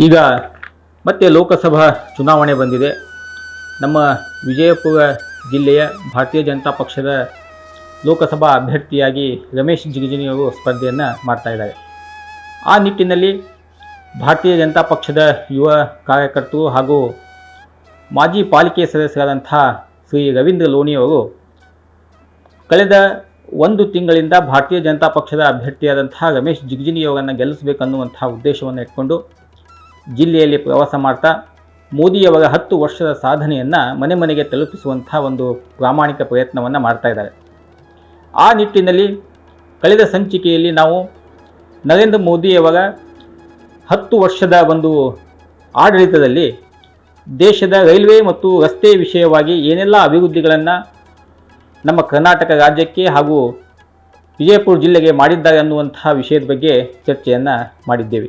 ಈಗ ಮತ್ತೆ ಲೋಕಸಭಾ ಚುನಾವಣೆ ಬಂದಿದೆ. ನಮ್ಮ ವಿಜಯಪುರ ಜಿಲ್ಲೆಯ ಭಾರತೀಯ ಜನತಾ ಪಕ್ಷದ ಲೋಕಸಭಾ ಅಭ್ಯರ್ಥಿಯಾಗಿ ರಮೇಶ್ ಜಿಗಜಿಣಗಿ ಅವರು ಸ್ಪರ್ಧೆಯನ್ನು ಮಾಡ್ತಾ ಇದ್ದಾರೆ. ಆ ನಿಟ್ಟಿನಲ್ಲಿ ಭಾರತೀಯ ಜನತಾ ಪಕ್ಷದ ಯುವ ಕಾರ್ಯಕರ್ತರು ಹಾಗೂ ಮಾಜಿ ಪಾಲಿಕೆ ಸದಸ್ಯರಾದಂಥ ಶ್ರೀ ರವೀಂದ್ರ ಲೋಣಿಯವರು ಕಳೆದ ಒಂದು ತಿಂಗಳಿಂದ ಭಾರತೀಯ ಜನತಾ ಪಕ್ಷದ ಅಭ್ಯರ್ಥಿಯಾದಂಥ ರಮೇಶ್ ಜಿಗಜಿಣಗಿ ಅವರನ್ನು ಗೆಲ್ಲಿಸಬೇಕನ್ನುವಂಥ ಉದ್ದೇಶವನ್ನು ಇಟ್ಕೊಂಡು ಜಿಲ್ಲೆಯಲ್ಲಿ ಪ್ರವಾಸ ಮಾಡ್ತಾ ಮೋದಿಯವರ 10 ವರ್ಷದ ಸಾಧನೆಯನ್ನು ಮನೆ ಮನೆಗೆ ತಲುಪಿಸುವಂಥ ಒಂದು ಪ್ರಾಮಾಣಿಕ ಪ್ರಯತ್ನವನ್ನು ಮಾಡ್ತಾ ಇದ್ದಾರೆ. ಆ ನಿಟ್ಟಿನಲ್ಲಿ ಕಳೆದ ಸಂಚಿಕೆಯಲ್ಲಿ ನಾವು ನರೇಂದ್ರ ಮೋದಿಯವರ 10 ವರ್ಷದ ಒಂದು ಆಡಳಿತದಲ್ಲಿ ದೇಶದ ರೈಲ್ವೆ ಮತ್ತು ರಸ್ತೆ ವಿಷಯವಾಗಿ ಏನೆಲ್ಲ ಅಭಿವೃದ್ಧಿಗಳನ್ನು ನಮ್ಮ ಕರ್ನಾಟಕ ರಾಜ್ಯಕ್ಕೆ ಹಾಗೂ ವಿಜಯಪುರ ಜಿಲ್ಲೆಗೆ ಮಾಡಿದ್ದಾರೆ ಅನ್ನುವಂತಹ ವಿಷಯದ ಬಗ್ಗೆ ಚರ್ಚೆಯನ್ನು ಮಾಡಿದ್ದೇವೆ.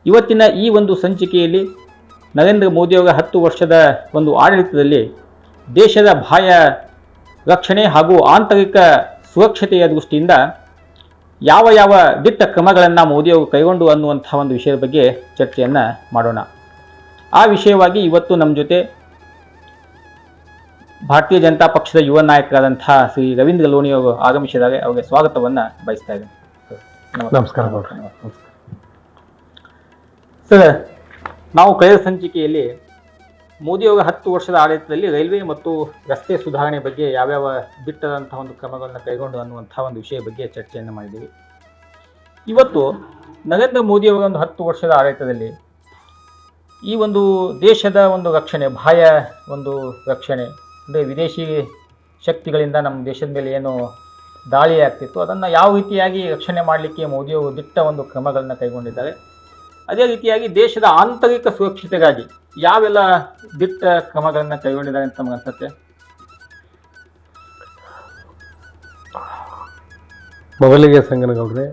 ಇವತ್ತಿನ ಈ ಒಂದು ಸಂಚಿಕೆಯಲ್ಲಿ ನರೇಂದ್ರ ಮೋದಿಯವರ 10 ವರ್ಷದ ಒಂದು ಆಡಳಿತದಲ್ಲಿ ದೇಶದ ಬಾಹ್ಯ ರಕ್ಷಣೆ ಹಾಗೂ ಆಂತರಿಕ ಸುರಕ್ಷತೆಯ ದೃಷ್ಟಿಯಿಂದ ಯಾವ ದಿಟ್ಟ ಕ್ರಮಗಳನ್ನು ಮೋದಿಯವರು ಕೈಗೊಂಡು ಅನ್ನುವಂಥ ಒಂದು ವಿಷಯದ ಬಗ್ಗೆ ಚರ್ಚೆಯನ್ನು ಮಾಡೋಣ. ಆ ವಿಷಯವಾಗಿ ಇವತ್ತು ನಮ್ಮ ಜೊತೆ ಭಾರತೀಯ ಜನತಾ ಪಕ್ಷದ ಯುವ ನಾಯಕರಾದಂಥ ಶ್ರೀ ರವೀಂದ್ರ ಲೋಣಿಯವರು ಆಗಮಿಸಿದ್ದಾರೆ. ಅವರಿಗೆ ಸ್ವಾಗತವನ್ನು ಬಯಸ್ತಾ ಇದ್ದೇನೆ. ನಮಸ್ಕಾರ. ಸರ್, ನಾವು ಕಳೆದ ಸಂಚಿಕೆಯಲ್ಲಿ ಮೋದಿಯವರ 10 ವರ್ಷದ ಆಡಳಿತದಲ್ಲಿ ರೈಲ್ವೆ ಮತ್ತು ರಸ್ತೆ ಸುಧಾರಣೆ ಬಗ್ಗೆ ಯಾವ್ಯಾವ ದಿಟ್ಟದಂತಹ ಒಂದು ಕ್ರಮಗಳನ್ನು ಕೈಗೊಂಡು ಅನ್ನುವಂಥ ಒಂದು ವಿಷಯ ಬಗ್ಗೆ ಚರ್ಚೆಯನ್ನು ಮಾಡಿದ್ದೀವಿ. ಇವತ್ತು ನರೇಂದ್ರ ಮೋದಿಯವರ ಒಂದು 10 ವರ್ಷದ ಆಡಳಿತದಲ್ಲಿ ಈ ಒಂದು ದೇಶದ ಒಂದು ರಕ್ಷಣೆ, ಬಾಹ್ಯ ಒಂದು ರಕ್ಷಣೆ ಅಂದರೆ ವಿದೇಶಿ ಶಕ್ತಿಗಳಿಂದ ನಮ್ಮ ದೇಶದ ಮೇಲೆ ಏನು ದಾಳಿ ಆಗ್ತಿತ್ತು ಅದನ್ನು ಯಾವ ರೀತಿಯಾಗಿ ರಕ್ಷಣೆ ಮಾಡಲಿಕ್ಕೆ ಮೋದಿಯವರು ದಿಟ್ಟ ಒಂದು ಕ್ರಮಗಳನ್ನು ಕೈಗೊಂಡಿದ್ದಾರೆ. ಅದೇ ರೀತಿಯಾಗಿ ದೇಶದ ಆಂತರಿಕ ಸುರಕ್ಷತೆಗಾಗಿ ಯಾವೆಲ್ಲ ದಿಟ್ಟ ಕ್ರಮಗಳನ್ನು ಕೈಗೊಂಡಿದ್ದಾರೆ ಅಂತ ನಮಗೆ ಅನ್ಸುತ್ತೆ? ಮೊದಲಿಗೆ ಸಂಗನಗೌಡ್ರೆ,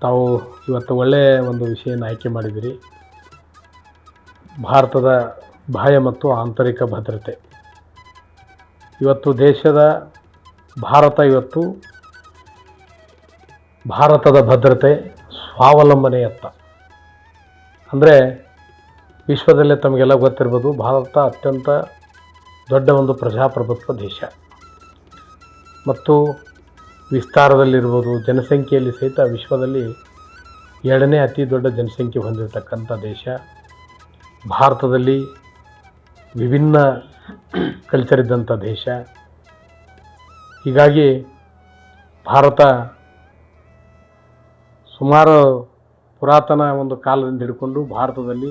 ತಾವು ಇವತ್ತು ಒಳ್ಳೆಯ ಒಂದು ವಿಷಯನ ಆಯ್ಕೆ ಮಾಡಿದಿರಿ. ಭಾರತದ ಬಾಹ್ಯ ಮತ್ತು ಆಂತರಿಕ ಭದ್ರತೆ. ಇವತ್ತು ದೇಶದ ಭಾರತದ ಭದ್ರತೆ ಸ್ವಾವಲಂಬನೆಯತ್ತ. ಅಂದರೆ ವಿಶ್ವದಲ್ಲೇ ತಮಗೆಲ್ಲ ಗೊತ್ತಿರ್ಬೋದು, ಭಾರತ ಅತ್ಯಂತ ದೊಡ್ಡ ಒಂದು ಪ್ರಜಾಪ್ರಭುತ್ವ ದೇಶ ಮತ್ತು ವಿಸ್ತಾರದಲ್ಲಿರ್ಬೋದು, ಜನಸಂಖ್ಯೆಯಲ್ಲಿ ಸಹಿತ ವಿಶ್ವದಲ್ಲಿ 2ನೇ ಅತಿ ದೊಡ್ಡ ಜನಸಂಖ್ಯೆ ಹೊಂದಿರತಕ್ಕಂಥ ದೇಶ. ಭಾರತದಲ್ಲಿ ವಿಭಿನ್ನ ಕಲ್ಚರ್ ಇದ್ದಂಥ ದೇಶ. ಹೀಗಾಗಿ ಭಾರತ ಸುಮಾರು ಪುರಾತನ ಒಂದು ಕಾಲದಿಂದ ಹಿಡ್ಕೊಂಡು ಭಾರತದಲ್ಲಿ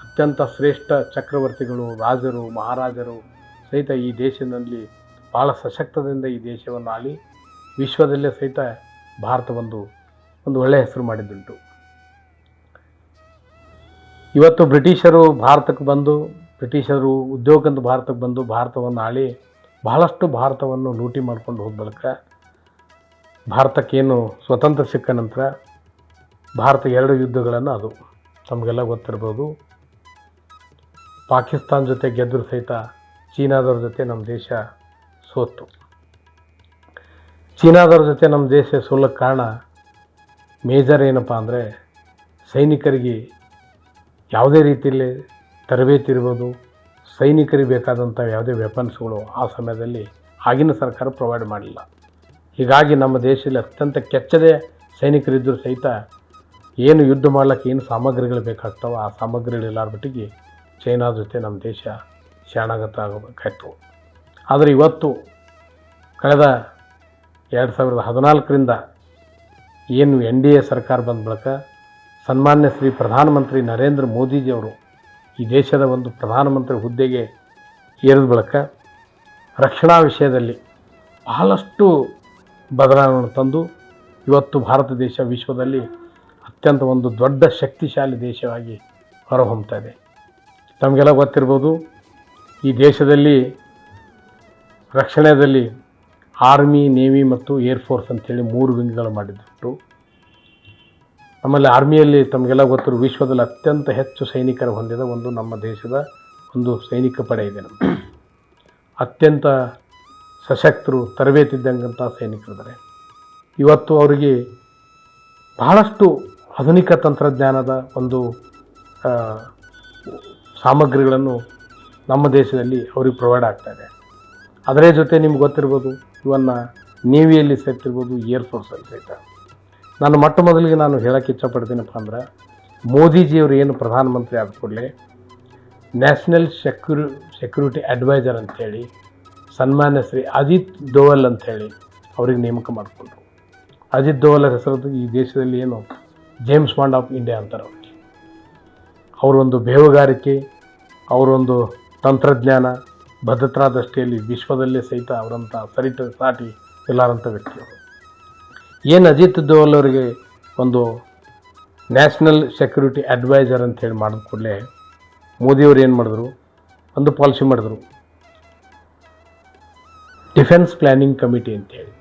ಅತ್ಯಂತ ಶ್ರೇಷ್ಠ ಚಕ್ರವರ್ತಿಗಳು, ರಾಜರು, ಮಹಾರಾಜರು ಸಹಿತ ಈ ದೇಶದಲ್ಲಿ ಭಾಳ ಸಶಕ್ತದಿಂದ ಈ ದೇಶವನ್ನು ಆಳಿ ವಿಶ್ವದಲ್ಲೇ ಸಹಿತ ಭಾರತ ಒಂದು ಒಳ್ಳೆಯ ಹೆಸರು ಮಾಡಿದ್ದುಂಟು. ಇವತ್ತು ಬ್ರಿಟಿಷರು ಉದ್ಯೋಗದಿಂದ ಭಾರತಕ್ಕೆ ಬಂದು ಭಾರತವನ್ನು ಆಳಿ ಬಹಳಷ್ಟು ಭಾರತವನ್ನು ಲೂಟಿ ಮಾಡ್ಕೊಂಡು ಹೋದ ಬಳಿಕ ಭಾರತಕ್ಕೇನು ಸ್ವತಂತ್ರ ಸಿಕ್ಕ ನಂತರ ಭಾರತ 2 ಯುದ್ಧಗಳನ್ನು, ಅದು ತಮಗೆಲ್ಲ ಗೊತ್ತಿರ್ಬೋದು, ಪಾಕಿಸ್ತಾನ ಜೊತೆ ಗೆದ್ದರೂ ಸಹಿತ ಚೀನಾದವ್ರ ಜೊತೆ ನಮ್ಮ ದೇಶ ಸೋತು. ಚೀನಾದವ್ರ ಜೊತೆ ನಮ್ಮ ದೇಶ ಸೋಲಕ್ಕೆ ಕಾರಣ ಮೇಜರ್ ಏನಪ್ಪ ಅಂದರೆ, ಸೈನಿಕರಿಗೆ ಯಾವುದೇ ರೀತಿಯಲ್ಲಿ ತರಬೇತಿ ಇರ್ಬೋದು, ಸೈನಿಕರಿಗೆ ಬೇಕಾದಂಥ ಯಾವುದೇ ವೆಪನ್ಸ್ಗಳು ಆ ಸಮಯದಲ್ಲಿ ಆಗಿನ ಸರ್ಕಾರ ಪ್ರೊವೈಡ್ ಮಾಡಲಿಲ್ಲ. ಹೀಗಾಗಿ ನಮ್ಮ ದೇಶದಲ್ಲಿ ಅತ್ಯಂತ ಕೆಚ್ಚದೆ ಸೈನಿಕರಿದ್ದರೂ ಸಹಿತ ಏನು ಯುದ್ಧ ಮಾಡ್ಲಿಕ್ಕೆ ಏನು ಸಾಮಗ್ರಿಗಳು ಬೇಕಾಗ್ತವೆ ಆ ಸಾಮಗ್ರಿಗಳಿಲ್ಲಾರ್ಬಿಟ್ಟಿಗೆ ಚೈನಾ ಜೊತೆ ನಮ್ಮ ದೇಶ ಶರಣಾಗತ ಆಗಬೇಕಾಯ್ತು. ಆದರೆ ಇವತ್ತು ಕಳೆದ 2014ರಿಂದ ಏನು NDA ಸರ್ಕಾರ ಬಂದ ಬಳಿಕ ಸನ್ಮಾನ್ಯ ಶ್ರೀ ಪ್ರಧಾನಮಂತ್ರಿ ನರೇಂದ್ರ ಮೋದಿಜಿಯವರು ಈ ದೇಶದ ಒಂದು ಪ್ರಧಾನಮಂತ್ರಿ ಹುದ್ದೆಗೆ ಏರಿದ ಬಳಿಕ ರಕ್ಷಣಾ ವಿಷಯದಲ್ಲಿ ಬಹಳಷ್ಟು ಬದಲಾವಣೆಗಳನ್ನು ತಂದು ಇವತ್ತು ಭಾರತ ದೇಶ ವಿಶ್ವದಲ್ಲಿ ಅತ್ಯಂತ ಒಂದು ದೊಡ್ಡ ಶಕ್ತಿಶಾಲಿ ದೇಶವಾಗಿ ಹೊರಹೊಮ್ಮುತ್ತಾ ಇದೆ. ತಮಗೆಲ್ಲ ಗೊತ್ತಿರ್ಬೋದು, ಈ ದೇಶದಲ್ಲಿ ರಕ್ಷಣೆಯಲ್ಲಿ ಆರ್ಮಿ, ನೇವಿ ಮತ್ತು ಏರ್ಫೋರ್ಸ್ ಅಂಥೇಳಿ 3 ವಿಂಗ್ಗಳು ಮಾಡಿದ್ಬಿಟ್ಟು, ಆಮೇಲೆ ಆರ್ಮಿಯಲ್ಲಿ ತಮಗೆಲ್ಲ ಗೊತ್ತಿರೋ ವಿಶ್ವದಲ್ಲಿ ಅತ್ಯಂತ ಹೆಚ್ಚು ಸೈನಿಕರು ಹೊಂದಿದ ಒಂದು ನಮ್ಮ ದೇಶದ ಒಂದು ಸೈನಿಕ ಪಡೆ ಇದೆ. ಅತ್ಯಂತ ಸಶಕ್ತರು, ತರಬೇತಿ ಇದ್ದಂಥ ಸೈನಿಕರಿದ್ದಾರೆ. ಇವತ್ತು ಅವರಿಗೆ ಬಹಳಷ್ಟು ಆಧುನಿಕ ತಂತ್ರಜ್ಞಾನದ ಒಂದು ಆ, ಸಾಮಗ್ರಿಗಳನ್ನು ನಮ್ಮ ದೇಶದಲ್ಲಿ ಅವ್ರಿಗೆ ಪ್ರೊವೈಡ್ ಆಗ್ತಾಯಿದೆ. ಅದರ ಜೊತೆ ನಿಮ್ಗೆ ಗೊತ್ತಿರ್ಬೋದು, ಇವನ್ನ ನೇವಿಯಲ್ಲಿ ಸಹಿತಿರ್ಬೋದು, ಏರ್ಫೋರ್ಸಲ್ಲಿ ಸಹಿತ. ನಾನು ಮೊಟ್ಟ ಮೊದಲಿಗೆ ನಾನು ಹೇಳೋಕ್ಕೆ ಇಷ್ಟಪಡ್ತೀನಪ್ಪ ಅಂದ್ರೆ, ಮೋದಿಜಿಯವರು ಏನು ಪ್ರಧಾನಮಂತ್ರಿ ಆದ ಕೂಡಲೇ ನ್ಯಾಷನಲ್ ಸೆಕ್ಯೂರಿಟಿ ಅಡ್ವೈಸರ್ ಅಂಥೇಳಿ ಸನ್ಮಾನ್ಯ ಶ್ರೀ ಅಜಿತ್ ದೋವಲ್ ಅಂಥೇಳಿ ಅವ್ರಿಗೆ ನೇಮಕ ಮಾಡಿಕೊಂಡ್ರು. ಅಜಿತ್ ದೋವಲ್ ಹೆಸರದ್ದು ಈ ದೇಶದಲ್ಲಿ ಏನು ಜೇಮ್ಸ್ ಬಾಂಡ್ ಆಫ್ ಇಂಡಿಯಾ ಅಂತಾರೆ ಅವ್ರಿಗೆ. ಅವರೊಂದು ಬೇಹುಗಾರಿಕೆ, ಅವರೊಂದು ತಂತ್ರಜ್ಞಾನ, ಭದ್ರತಾ ದೃಷ್ಟಿಯಲ್ಲಿ ವಿಶ್ವದಲ್ಲೇ ಸಹಿತ ಅವರಂಥ ಸಾಟಿ ಇಲ್ಲಾರಂಥ ವ್ಯಕ್ತಿಗಳು. ಏನು ಅಜಿತ್ ದೋವಲ್ ಅವರಿಗೆ ಒಂದು ನ್ಯಾಷನಲ್ ಸೆಕ್ಯೂರಿಟಿ ಅಡ್ವೈಸರ್ ಅಂಥೇಳಿ ಮಾಡಿದ ಕೂಡಲೇ ಮೋದಿಯವರು ಏನು ಮಾಡಿದ್ರು, ಒಂದು ಪಾಲಿಸಿ ಮಾಡಿದ್ರು, ಡಿಫೆನ್ಸ್ ಪ್ಲ್ಯಾನಿಂಗ್ ಕಮಿಟಿ ಅಂತೇಳಿ.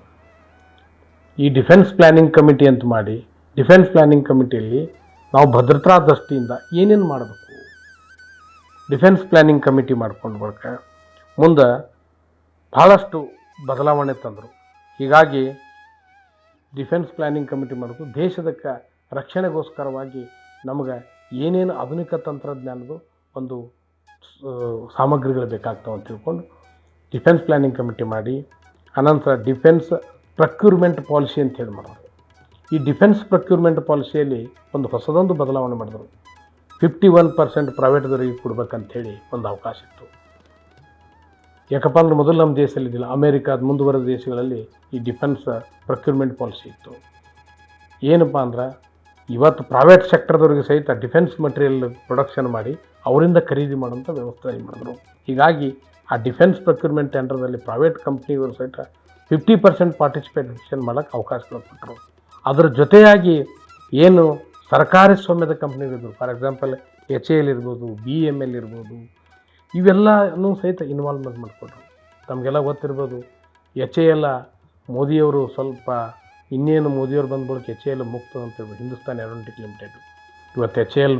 ಈ ಡಿಫೆನ್ಸ್ ಪ್ಲ್ಯಾನಿಂಗ್ ಕಮಿಟಿ ಅಂತ ಮಾಡಿ, ಡಿಫೆನ್ಸ್ ಪ್ಲ್ಯಾನಿಂಗ್ ಕಮಿಟಿಯಲ್ಲಿ ನಾವು ಭದ್ರತಾ ದೃಷ್ಟಿಯಿಂದ ಏನೇನು ಮಾಡಬೇಕು, ಡಿಫೆನ್ಸ್ ಪ್ಲ್ಯಾನಿಂಗ್ ಕಮಿಟಿ ಮಾಡ್ಕೊಂಡು ಬಳಿಕ ಮುಂದೆ ಭಾಳಷ್ಟು ಬದಲಾವಣೆ ತಂದರು. ಹೀಗಾಗಿ ಡಿಫೆನ್ಸ್ ಪ್ಲ್ಯಾನಿಂಗ್ ಕಮಿಟಿ ಮಾಡೋದು ದೇಶದ ರಕ್ಷಣೆಗೋಸ್ಕರವಾಗಿ ನಮಗೆ ಏನೇನು ಆಧುನಿಕ ತಂತ್ರಜ್ಞಾನದ ಒಂದು ಸಾಮಗ್ರಿಗಳು ಬೇಕಾಗ್ತಾವೆ ಅಂತ ತಿಳ್ಕೊಂಡು ಡಿಫೆನ್ಸ್ ಪ್ಲ್ಯಾನಿಂಗ್ ಕಮಿಟಿ ಮಾಡಿ, ಅನಂತರ ಡಿಫೆನ್ಸ್ ಪ್ರಕ್ಯೂರ್ಮೆಂಟ್ ಪಾಲಿಸಿ ಅಂತ ಹೇಳಿ ಮಾಡೋದು. ಈ ಡಿಫೆನ್ಸ್ ಪ್ರಕ್ಯೂರ್ಮೆಂಟ್ ಪಾಲಿಸಿಯಲ್ಲಿ ಒಂದು ಹೊಸದೊಂದು ಬದಲಾವಣೆ ಮಾಡಿದ್ರು. 51% ಪ್ರೈವೇಟ್ದವರಿಗೆ ಕೊಡ್ಬೇಕಂಥೇಳಿ ಒಂದು ಅವಕಾಶ ಇತ್ತು. ಯಾಕಪ್ಪ ಅಂದ್ರೆ ಮೊದಲು ನಮ್ಮ ದೇಶದಲ್ಲಿ ಇದ್ದಿಲ್ಲ, ಅಮೇರಿಕಾದ ಮುಂದುವರೆದ ದೇಶಗಳಲ್ಲಿ ಈ ಡಿಫೆನ್ಸ್ ಪ್ರಕ್ಯೂರ್ಮೆಂಟ್ ಪಾಲಿಸಿ ಇತ್ತು. ಏನಪ್ಪ ಅಂದ್ರೆ ಇವತ್ತು ಪ್ರೈವೇಟ್ ಸೆಕ್ಟರ್ದವ್ರಿಗೆ ಸಹಿತ ಡಿಫೆನ್ಸ್ ಮಟೀರಿಯಲ್ ಪ್ರೊಡಕ್ಷನ್ ಮಾಡಿ ಅವರಿಂದ ಖರೀದಿ ಮಾಡೋಂಥ ವ್ಯವಸ್ಥೆ ಮಾಡಿದ್ರು. ಹೀಗಾಗಿ ಆ ಡಿಫೆನ್ಸ್ ಪ್ರಕ್ಯೂರ್ಮೆಂಟ್ ಟೆಂಡರ್ದಲ್ಲಿ ಪ್ರೈವೇಟ್ ಕಂಪ್ನಿಗಳು ಸಹಿತ 50% ಪಾರ್ಟಿಸಿಪೇಷನ್ ಮಾಡೋಕ್ಕೆ ಅವಕಾಶಗಳು ಕೊಟ್ಟರು. ಅದರ ಜೊತೆಯಾಗಿ ಏನು ಸರ್ಕಾರಿ ಸ್ವಾಮ್ಯದ ಕಂಪ್ನಿಗಳಿದ್ರು, ಫಾರ್ ಎಕ್ಸಾಂಪಲ್ HAL ಇರ್ಬೋದು, BML ಇರ್ಬೋದು, ಇವೆಲ್ಲನೂ ಸಹಿತ ಇನ್ವಾಲ್ವ್ಮೆಂಟ್ ಮಾಡಿಕೊಟ್ರು. ತಮಗೆಲ್ಲ ಗೊತ್ತಿರ್ಬೋದು, HAL ಮೋದಿಯವರು ಸ್ವಲ್ಪ ಇನ್ನೇನು ಮೋದಿಯವರು ಬಂದ್ಬಿಡಕ್ಕೆ HAL ಮುಕ್ತ ಅಂತೇಳಿ ಹಿಂದೂಸ್ತಾನ್ ಏರೋನಾಟಿಕ್ ಲಿಮಿಟೆಡ್ ಇವತ್ತು HAL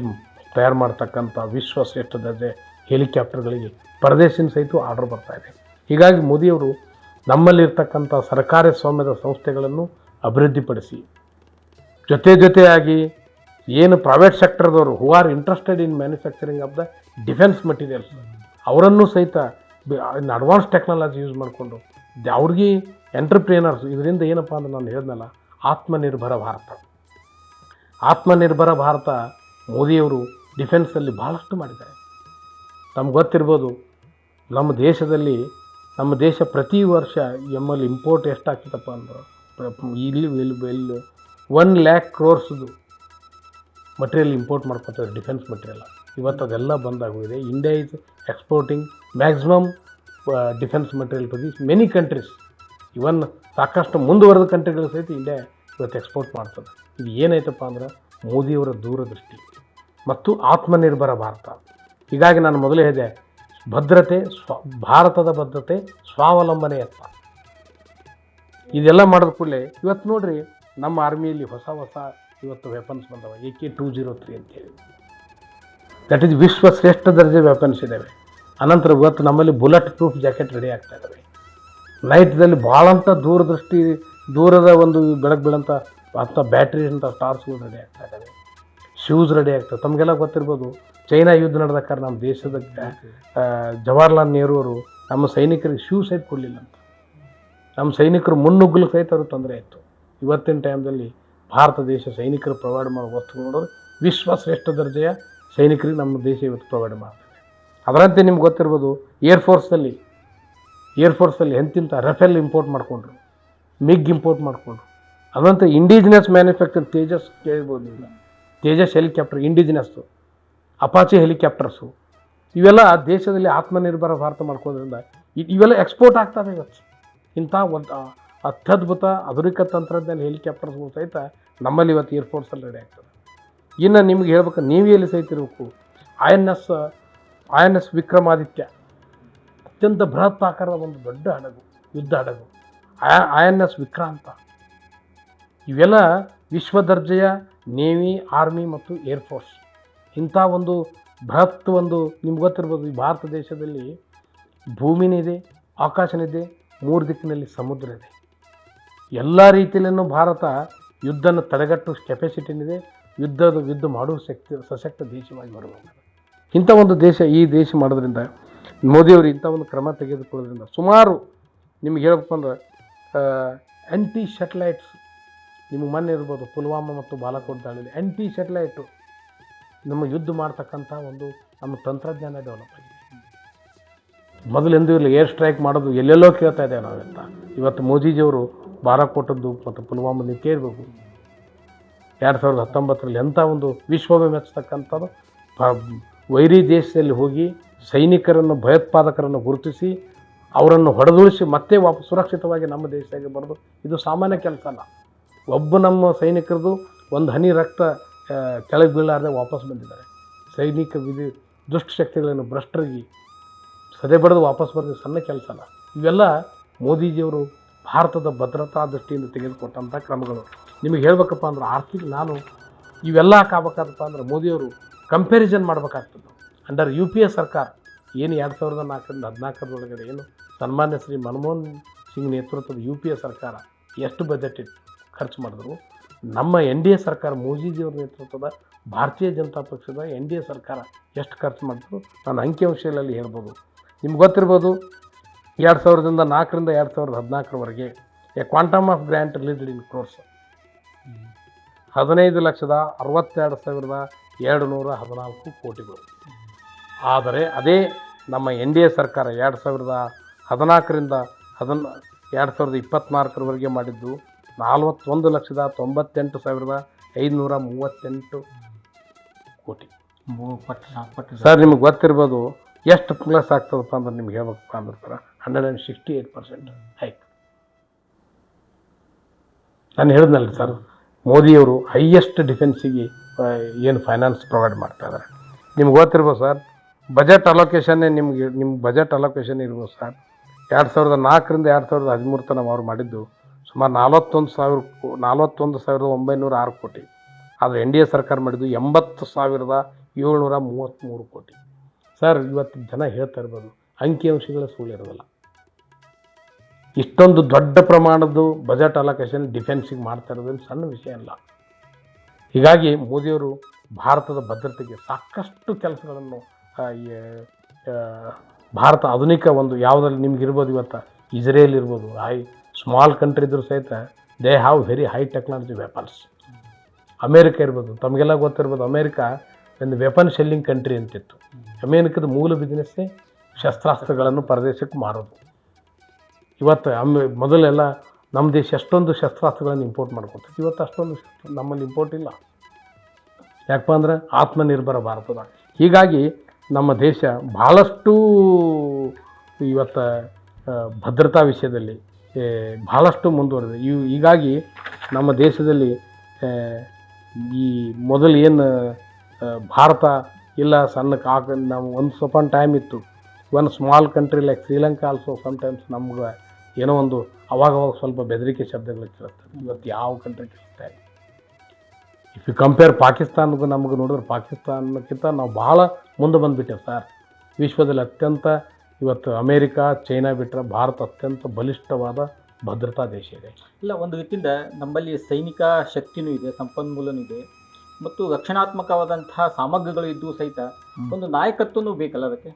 ತಯಾರು ಮಾಡ್ತಕ್ಕಂಥ ವಿಶ್ವಶ್ರೇಷ್ಠ ದರ್ಜೆ ಹೆಲಿಕಾಪ್ಟರ್ಗಳಿಗೆ ಪರದೇಶಿನ ಸಹಿತ ಆರ್ಡರ್ ಬರ್ತಾಯಿದೆ. ಹೀಗಾಗಿ ಮೋದಿಯವರು ನಮ್ಮಲ್ಲಿರ್ತಕ್ಕಂಥ ಸರ್ಕಾರಿ ಸ್ವಾಮ್ಯದ ಸಂಸ್ಥೆಗಳನ್ನು ಅಭಿವೃದ್ಧಿಪಡಿಸಿ, ಜೊತೆಯಾಗಿ ಏನು ಪ್ರೈವೇಟ್ ಸೆಕ್ಟರ್ದವರು who are interested in manufacturing of the defence materials ಅವರನ್ನು ಸಹಿತ ಅಡ್ವಾನ್ಸ್ ಟೆಕ್ನಾಲಜಿ ಯೂಸ್ ಮಾಡಿಕೊಂಡು ಅವ್ರಿಗೆ ಎಂಟರ್ಪ್ರಿನರ್ಸ್. ಇದರಿಂದ ಏನಪ್ಪ ಅಂದ್ರೆ ನಾನು ಹೇಳಿದ್ನಲ್ಲ, ಆತ್ಮನಿರ್ಭರ ಭಾರತ ಮೋದಿಯವರು ಡಿಫೆನ್ಸಲ್ಲಿ ಭಾಳಷ್ಟು ಮಾಡಿದ್ದಾರೆ. ತಮ್ಗೆ ಗೊತ್ತಿರ್ಬೋದು, ನಮ್ಮ ದೇಶ ಪ್ರತಿ ವರ್ಷ ಎಮ್ಮಲ್ಲಿ ಇಂಪೋರ್ಟ್ ಎಷ್ಟಾಗ್ತದಪ್ಪ ಅಂದ್ರೆ ಇಲ್ಲಿ 1 lakh crores ಮಟೀರಿಯಲ್ ಇಂಪೋರ್ಟ್ ಮಾಡ್ಕೊತಾರೆ, ಡಿಫೆನ್ಸ್ ಮಟೀರಿಯಲ್. ಇವತ್ತು ಅದೆಲ್ಲ ಬಂದಾಗೋಗಿದೆ. India is exporting maximum defence material to this many countries. Even ಸಾಕಷ್ಟು ಮುಂದುವರೆದ ಕಂಟ್ರಿಗಳು ಸಹಿತ ಇಂಡಿಯಾ ಇವತ್ತು ಎಕ್ಸ್ಪೋರ್ಟ್ ಮಾಡ್ತದೆ. ಇದು ಏನಾಯ್ತಪ್ಪ ಅಂದ್ರೆ ಮೋದಿಯವರ ದೂರದೃಷ್ಟಿ ಮತ್ತು ಆತ್ಮನಿರ್ಭರ ಭಾರತ. ಹೀಗಾಗಿ ನಾನು ಮೊದಲೇ ಹೇಳಿದೆ, ಭಾರತದ ಭದ್ರತೆ ಸ್ವಾವಲಂಬನೆಯತ್ತ. ಇದೆಲ್ಲ ಮಾಡಿದ ಕೂಡಲೇ ಇವತ್ತು ನೋಡ್ರಿ, ನಮ್ಮ ಆರ್ಮಿಯಲ್ಲಿ ಹೊಸ ಇವತ್ತು ವೆಪನ್ಸ್ ಬಂದವ, AK-203 ಅಂತೇಳಿ. ದಟ್ ಈಸ್ ವಿಶ್ವ ಶ್ರೇಷ್ಠ ದರ್ಜೆ ವೆಪನ್ಸ್ ಇದ್ದಾವೆ. ಅನಂತರ ಇವತ್ತು ನಮ್ಮಲ್ಲಿ ಬುಲೆಟ್ ಪ್ರೂಫ್ ಜಾಕೆಟ್ ರೆಡಿ ಆಗ್ತಾ ಇದ್ದಾವೆ. ನೈಟ್ದಲ್ಲಿ ಭಾಳಂಥ ದೂರದ ಒಂದು ಬೆಳಕು ಬೀಳಂಥ ಅಂಥ ಬ್ಯಾಟ್ರಿ ಅಂತ ಸ್ಟಾರ್ಸ್ಗಳು ರೆಡಿ ಆಗ್ತಾ ಇದ್ದಾವೆ. ಶೂಸ್ ರೆಡಿ ಆಗ್ತವೆ. ತಮಗೆಲ್ಲ ಗೊತ್ತಿರ್ಬೋದು, ಚೈನಾ ಯುದ್ಧ ನಡೆದಕ್ಕಾರ ನಮ್ಮ ದೇಶದ ಜವಾಹರ್ಲಾಲ್ ನೆಹರು ಅವರು ನಮ್ಮ ಸೈನಿಕರಿಗೆ ಶೂ ಸಹಿತ ಕೊಡಲಿಲ್ಲ ಅಂತ. ನಮ್ಮ ಸೈನಿಕರು ಮುನ್ನುಗ್ಗಲು ಸಹಿತ ಅವರು ತೊಂದರೆ ಆಯಿತು. ಇವತ್ತಿನ ಟೈಮ್ದಲ್ಲಿ ಭಾರತ ದೇಶ ಸೈನಿಕರು ಪ್ರೊವೈಡ್ ಮಾಡೋ ವಸ್ತುಗಳು ನೋಡೋದು ವಿಶ್ವ ಶ್ರೇಷ್ಠ ದರ್ಜೆಯ ಸೈನಿಕರಿಗೆ ನಮ್ಮ ದೇಶ ಇವತ್ತು ಪ್ರೊವೈಡ್ ಮಾಡ್ತದೆ. ಅದರಂತೆ ನಿಮ್ಗೆ ಗೊತ್ತಿರ್ಬೋದು, ಏರ್ಫೋರ್ಸಲ್ಲಿ ಎಂತಿಂತ ರಫೇಲ್ ಇಂಪೋರ್ಟ್ ಮಾಡಿಕೊಂಡ್ರು, ಮಿಗ್ ಇಂಪೋರ್ಟ್ ಮಾಡಿಕೊಂಡ್ರು. ಅದಂತ ಇಂಡಿಜಿನಸ್ ಮ್ಯಾನುಫ್ಯಾಕ್ಚರ್ ತೇಜಸ್ ಕೇಳ್ಬೋದು ನೀವು, ತೇಜಸ್ ಹೆಲಿಕಾಪ್ಟರ್ ಇಂಡಿಜಿನಸ್ಸು, ಅಪಾಚಿ ಹೆಲಿಕಾಪ್ಟರ್ಸು, ಇವೆಲ್ಲ ದೇಶದಲ್ಲಿ ಆತ್ಮನಿರ್ಭರ ಭಾರತ ಮಾಡ್ಕೋದ್ರಿಂದ ಇವೆಲ್ಲ ಎಕ್ಸ್ಪೋರ್ಟ್ ಆಗ್ತದೆ. ಇವತ್ತು ಇಂಥ ಒಂದು ಅತ್ಯದ್ಭುತ ಆಧುನಿಕ ತಂತ್ರಜ್ಞಾನ ಹೆಲಿಕಾಪ್ಟರ್ಸ್ಗಳು ಸಹಿತ ನಮ್ಮಲ್ಲಿ ಇವತ್ತು ಏರ್ಫೋರ್ಸಲ್ಲಿ ರೆಡಿ ಆಗ್ತದೆ. ಇನ್ನು ನಿಮ್ಗೆ ಹೇಳ್ಬೇಕು, ನೇವಿಯಲ್ಲಿ ಸಹಿತ ಇರಬೇಕು. INS ವಿಕ್ರಮಾದಿತ್ಯ ಅತ್ಯಂತ ಬೃಹತ್ ಆಕಾರದ ಒಂದು ದೊಡ್ಡ ಹಡಗು, ಯುದ್ಧ ಹಡಗು, INS ವಿಕ್ರಾಂತ. ಇವೆಲ್ಲ ವಿಶ್ವ ದರ್ಜೆಯ ನೇವಿ, ಆರ್ಮಿ ಮತ್ತು ಏರ್ಫೋರ್ಸ್. ಇಂಥ ಒಂದು ಬೃಹತ್ ನಿಮ್ಗೆ ಗೊತ್ತಿರ್ಬೋದು, ಈ ಭಾರತ ದೇಶದಲ್ಲಿ ಭೂಮಿನಿದೆ, ಆಕಾಶನಿದೆ, 3 ದಿಕ್ಕಿನಲ್ಲಿ ಸಮುದ್ರ ಇದೆ. ಎಲ್ಲ ರೀತಿಯಲ್ಲೂ ಭಾರತ ಯುದ್ಧನ ತಡೆಗಟ್ಟುವ ಕೆಪಾಸಿಟಿನಿದೆ, ಯುದ್ಧ ಮಾಡುವ ಸಶಕ್ತ ದೇಶವಾಗಿ ಬರಬೇಕು. ಇಂಥ ಒಂದು ದೇಶ, ಈ ದೇಶ ಮಾಡೋದ್ರಿಂದ ಮೋದಿಯವರು ಇಂಥ ಒಂದು ಕ್ರಮ ತೆಗೆದುಕೊಳ್ಳೋದ್ರಿಂದ ಸುಮಾರು ನಿಮ್ಗೆ ಹೇಳ್ಬೇಕು ಅಂದ್ರೆ ಆ್ಯಂಟಿ ಸ್ಯಾಟಲೈಟ್ಸ್ ನಿಮಗೆ ಮೊನ್ನೆ ಇರ್ಬೋದು ಪುಲ್ವಾಮಾ ಮತ್ತು ಬಾಲಾಕೋಟ್ ದಾಳಿಯಲ್ಲಿ ಆ್ಯಂಟಿ ಸ್ಯಾಟಲೈಟು ನಮ್ಮ ಯುದ್ಧ ಮಾಡ್ತಕ್ಕಂಥ ಒಂದು ನಮ್ಮ ತಂತ್ರಜ್ಞಾನ ಡೆವಲಪ್ ಆಗಿದೆ. ಮೊದಲೆಂದೂ ಇಲ್ಲ ಏರ್ ಸ್ಟ್ರೈಕ್ ಮಾಡೋದು ಎಲ್ಲೆಲ್ಲೋ ಕೇಳ್ತಾ ಇದ್ದೇವೆ ನಾವೆಂತ. ಇವತ್ತು ಮೋದಿಜಿಯವರು ಬಾಲಾಕೋಟದ್ದು ಮತ್ತು ಪುಲ್ವಾಮಾ ನೀವು ಕೇಳಬೇಕು. 2019ರಲ್ಲಿ ಎಂಥ ಒಂದು ವಿಶ್ವವೇ ಮೆಚ್ಚತಕ್ಕಂಥದ್ದು ವೈರಿ ದೇಶದಲ್ಲಿ ಹೋಗಿ ಸೈನಿಕರನ್ನು, ಭಯೋತ್ಪಾದಕರನ್ನು ಗುರುತಿಸಿ ಅವರನ್ನು ಹೊಡೆದುಳಿಸಿ ಮತ್ತೆ ವಾಪಸ್ ಸುರಕ್ಷಿತವಾಗಿ ನಮ್ಮ ದೇಶಕ್ಕೆ ಬರೋದು ಇದು ಸಾಮಾನ್ಯ ಕೆಲಸ ಅಲ್ಲ. ಒಬ್ಬ ನಮ್ಮ ಸೈನಿಕರದು ಒಂದು ಹನಿ ರಕ್ತ ಕೆಳಗೆ ಬೀಳಾರದೆ ವಾಪಸ್ ಬಂದಿದ್ದಾರೆ. ಸೈನಿಕ ದುಷ್ಟಶಕ್ತಿಗಳನ್ನು ಭ್ರಷ್ಟರಿಗೆ ಸದೆ ಬಡಿದು ವಾಪಸ್ ಬರೋದು ಸಣ್ಣ ಕೆಲಸ ಅಲ್ಲ. ಇವೆಲ್ಲ ಮೋದಿಜಿಯವರು ಭಾರತದ ಭದ್ರತಾ ದೃಷ್ಟಿಯಿಂದ ತೆಗೆದುಕೊಟ್ಟಂಥ ಕ್ರಮಗಳು. ನಿಮಗೆ ಹೇಳ್ಬೇಕಪ್ಪ ಅಂದ್ರೆ ನಾನು ಇವೆಲ್ಲ ಹಾಕಬೇಕಾದಪ್ಪ ಅಂದ್ರೆ ಮೋದಿಯವರು ಕಂಪ್ಯಾರಿಸನ್ ಮಾಡಬೇಕಾಗ್ತದೆ. ಅಂಡರ್ UPA ಸರ್ಕಾರ ಏನು 2004ರಿಂದ 2014 ಏನು ಸನ್ಮಾನ್ಯ ಶ್ರೀ ಮನಮೋಹನ್ ಸಿಂಗ್ ನೇತೃತ್ವದ UPA ಸರ್ಕಾರ ಎಷ್ಟು ಬಜೆಟ್ ಖರ್ಚು ಮಾಡಿದ್ರು, ನಮ್ಮ NDA ಸರ್ಕಾರ ಮೋದಿಜಿಯವ್ರ ನೇತೃತ್ವದ ಭಾರತೀಯ ಜನತಾ ಪಕ್ಷದ NDA ಸರ್ಕಾರ ಎಷ್ಟು ಖರ್ಚು ಮಾಡಿದ್ರು ನಾನು ಅಂಕಿಅಂಶಗಳಲ್ಲಿ ಹೇಳ್ಬೋದು. ನಿಮ್ಗೆ ಗೊತ್ತಿರ್ಬೋದು 2004ರಿಂದ 2014 A quantum of grant released ಇನ್ ಕ್ರೋರ್ಸ್ 15,62,214 ಕೋಟಿಗಳು. ಆದರೆ ಅದೇ ನಮ್ಮ NDA ಸರ್ಕಾರ 2014ರಿಂದ 2024 ಮಾಡಿದ್ದು 41,98,538 ಕೋಟಿ. ಸರ್ ನಿಮಗೆ ಗೊತ್ತಿರ್ಬೋದು ಎಷ್ಟು ಪ್ಲಸ್ ಆಗ್ತದಪ್ಪ ಅಂದ್ರೆ ನಿಮ್ಗೆ ಹೇಳ್ಬೇಕಪ್ಪ ಅಂದ್ರೆ 168% ಹೈಕ್. ನಾನು ಹೇಳಿದ್ನಲ್ಲ ಸರ್, ಮೋದಿಯವರು ಹೈಯೆಸ್ಟ್ ಡಿಫೆನ್ಸಿಗೆ ಏನು ಫೈನಾನ್ಸ್ ಪ್ರೊವೈಡ್ ಮಾಡ್ತಾ ಇದ್ದಾರೆ. ನಿಮ್ಗೆ ಗೊತ್ತಿರ್ಬೋದು ಸರ್, ಬಜೆಟ್ ಅಲೋಕೇಶನ್ನೇ ನಿಮ್ಮ ಬಜೆಟ್ ಅಲೋಕೇಶನ್ ಇರ್ಬೋದು ಸರ್. 2004ರಿಂದ 2013 ತನಕ ಅವ್ರು ಮಾಡಿದ್ದು ಸುಮಾರು 41,906 ಕೋಟಿ. ಆದರೆ NDA ಸರ್ಕಾರ ಮಾಡಿದ್ದು 80,733 ಕೋಟಿ. ಸರ್ ಇವತ್ತು ಜನ ಹೇಳ್ತಾ ಇರ್ಬೋದು ಅಂಕಿಅಂಶಗಳ ಸುಳ್ಳಿರೋದಿಲ್ಲ. ಇಷ್ಟೊಂದು ದೊಡ್ಡ ಪ್ರಮಾಣದ ಬಜೆಟ್ ಅಲೋಕೇಶನ್ ಡಿಫೆನ್ಸಿಗೆ ಮಾಡ್ತಾ ಇರೋದು ಸಣ್ಣ ವಿಷಯ ಅಲ್ಲ. ಹೀಗಾಗಿ ಮೋದಿಯವರು ಭಾರತದ ಭದ್ರತೆಗೆ ಸಾಕಷ್ಟು ಕೆಲಸಗಳನ್ನು ಭಾರತ ಆಧುನಿಕ ಒಂದು ಯಾವುದ್ರಲ್ಲಿ ನಿಮ್ಗೆ ಇರ್ಬೋದು, ಇವತ್ತು ಇಸ್ರೇಲ್ ಇರ್ಬೋದು, ಸ್ಮಾಲ್ ಕಂಟ್ರಿ ಇದ್ರೂ ಸಹಿತ they have very high technology weapons. America ಇರ್ಬೋದು, ತಮಗೆಲ್ಲ ಗೊತ್ತಿರ್ಬೋದು, ಅಮೇರಿಕ ಒಂದು ವೆಪನ್ ಸೆಲ್ಲಿಂಗ್ ಕಂಟ್ರಿ ಅಂತಿತ್ತು. ಅಮೇರಿಕದ ಮೂಲ ಬಿಸ್ನೆಸ್ಸೇ ಶಸ್ತ್ರಾಸ್ತ್ರಗಳನ್ನು ಪರದೇಶಕ್ಕೆ ಮಾರೋದು. ಇವತ್ತು ಮೊದಲೆಲ್ಲ ನಮ್ಮ ದೇಶ ಅಷ್ಟೊಂದು ಶಸ್ತ್ರಾಸ್ತ್ರಗಳನ್ನು ಇಂಪೋರ್ಟ್ ಮಾಡ್ಕೊತೀವಿ. ಇವತ್ತು ಅಷ್ಟೊಂದು ನಮ್ಮಲ್ಲಿ ಇಂಪೋರ್ಟ್ ಇಲ್ಲ. ಯಾಕಪ್ಪ ಅಂದ್ರೆ ಆತ್ಮನಿರ್ಭರ ಭಾರತದ. ಹೀಗಾಗಿ ನಮ್ಮ ದೇಶ ಭಾಳಷ್ಟು ಇವತ್ತು ಭದ್ರತಾ ವಿಷಯದಲ್ಲಿ ಭಾಳಷ್ಟು ಮುಂದುವರೆದಿದೆ. ಹೀಗಾಗಿ ನಮ್ಮ ದೇಶದಲ್ಲಿ ಈ ಮೊದಲು ಏನು ಭಾರತ ಇಲ್ಲ ಸಣ್ಣಕ್ಕೆ ನಾವು ಒಂದು ಸ್ವಲ್ಪ ಟೈಮ್ ಇತ್ತು. One small country like Sri Lanka also sometimes ನಮ್ಗೆ ಏನೋ ಒಂದು ಅವಾಗವಾಗ ಸ್ವಲ್ಪ ಬೆದರಿಕೆ ಶಬ್ದಗಳು ಕೇಳ್ತದೆ. ಇವತ್ತು ಯಾವ ಕಂಟ್ರಿ ಕೇಳ್ತಾ ಇಲ್ಲ. ಇಫ್ ಯು ಕಂಪೇರ್ ಪಾಕಿಸ್ತಾನಗೂ ನಮಗೆ ನೋಡಿದ್ರೆ ಪಾಕಿಸ್ತಾನಕ್ಕಿಂತ ನಾವು ಭಾಳ ಮುಂದೆ ಬಂದುಬಿಟ್ಟೇವೆ ಸರ್. ವಿಶ್ವದಲ್ಲಿ ಅತ್ಯಂತ ಇವತ್ತು ಅಮೇರಿಕಾ, ಚೈನಾ ಬಿಟ್ಟರೆ ಭಾರತ ಅತ್ಯಂತ ಬಲಿಷ್ಠವಾದ ಭದ್ರತಾ ದೇಶ ಇದೆ. ಇಲ್ಲ, ಒಂದು ರೀತಿಯಿಂದ ನಮ್ಮಲ್ಲಿ ಸೈನಿಕ ಶಕ್ತಿನೂ ಇದೆ, ಸಂಪನ್ಮೂಲನೂ ಇದೆ ಮತ್ತು ರಕ್ಷಣಾತ್ಮಕವಾದಂತಹ ಸಾಮಗ್ರಿಗಳು ಇದ್ದು ಸಹಿತ ಒಂದು ನಾಯಕತ್ವನೂ ಬೇಕಲ್ಲ ಅದಕ್ಕೆ.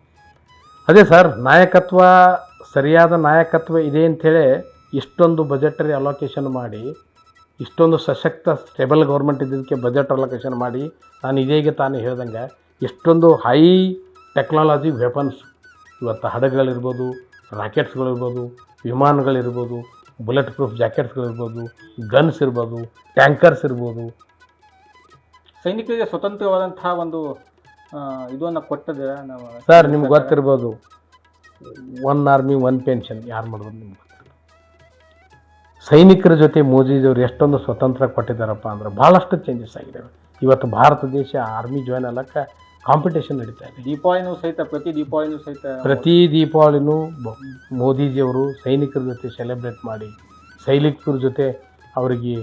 ಅದೇ ಸರ್, ನಾಯಕತ್ವ, ಸರಿಯಾದ ನಾಯಕತ್ವ ಇದೆ ಅಂಥೇಳಿ ಇಷ್ಟೊಂದು ಬಜೆಟರಿ ಅಲೋಕೇಶನ್ ಮಾಡಿ, ಇಷ್ಟೊಂದು ಸಶಕ್ತ ಸ್ಟೇಬಲ್ ಗೌರ್ಮೆಂಟ್ ಇದ್ದದಕ್ಕೆ ಬಜೆಟ್ ಅಲೋಕೇಶನ್ ಮಾಡಿ, ನಾನು ಇದೀಗ ತಾನೇ ಹೇಳ್ದಂಗೆ ಎಷ್ಟೊಂದು ಹೈ ಟೆಕ್ನಾಲಜಿ ವೆಪನ್ಸ್ ಇವತ್ತು ಹಡಗುಗಳಿರ್ಬೋದು, ರಾಕೆಟ್ಸ್ಗಳಿರ್ಬೋದು, ವಿಮಾನಗಳಿರ್ಬೋದು, ಬುಲೆಟ್ ಪ್ರೂಫ್ ಜಾಕೆಟ್ಸ್ಗಳಿರ್ಬೋದು, ಗನ್ಸ್ ಇರ್ಬೋದು, ಟ್ಯಾಂಕರ್ಸ್ ಇರ್ಬೋದು. ಸೈನಿಕರಿಗೆ ಸ್ವತಂತ್ರವಾದಂತಹ ಒಂದು ಇದನ್ನು ಕೊಟ್ಟದೆ ನಾವು ಸರ್. ನಿಮ್ಗೆ ಗೊತ್ತಿರ್ಬೋದು, 1 ಆರ್ಮಿ 1 ಪೆನ್ಷನ್ ಯಾರು ಮಾಡೋದು ನಿಮ್ಗೆ ಗೊತ್ತಿಲ್ಲ. ಸೈನಿಕರ ಜೊತೆ ಮೋದಿಜಿಯವರು ಎಷ್ಟೊಂದು ಸ್ವತಂತ್ರ ಕೊಟ್ಟಿದ್ದಾರಪ್ಪ ಅಂದ್ರೆ ಭಾಳಷ್ಟು ಚೇಂಜಸ್ ಆಗಿದ್ದಾವೆ. ಇವತ್ತು ಭಾರತ ದೇಶ ಆರ್ಮಿ ಜಾಯ್ನ್ ಆಗಕ್ಕೆ ಕಾಂಪಿಟೇಷನ್ ನಡೀತಾ ಇದೆ. ಪ್ರತಿ ದೀಪಾವಳಿನೂ ಮೋದಿಜಿಯವರು ಸೈನಿಕರ ಜೊತೆ ಸೆಲೆಬ್ರೇಟ್ ಮಾಡಿ, ಸೈನಿಕರ ಜೊತೆ ಅವರಿಗೆ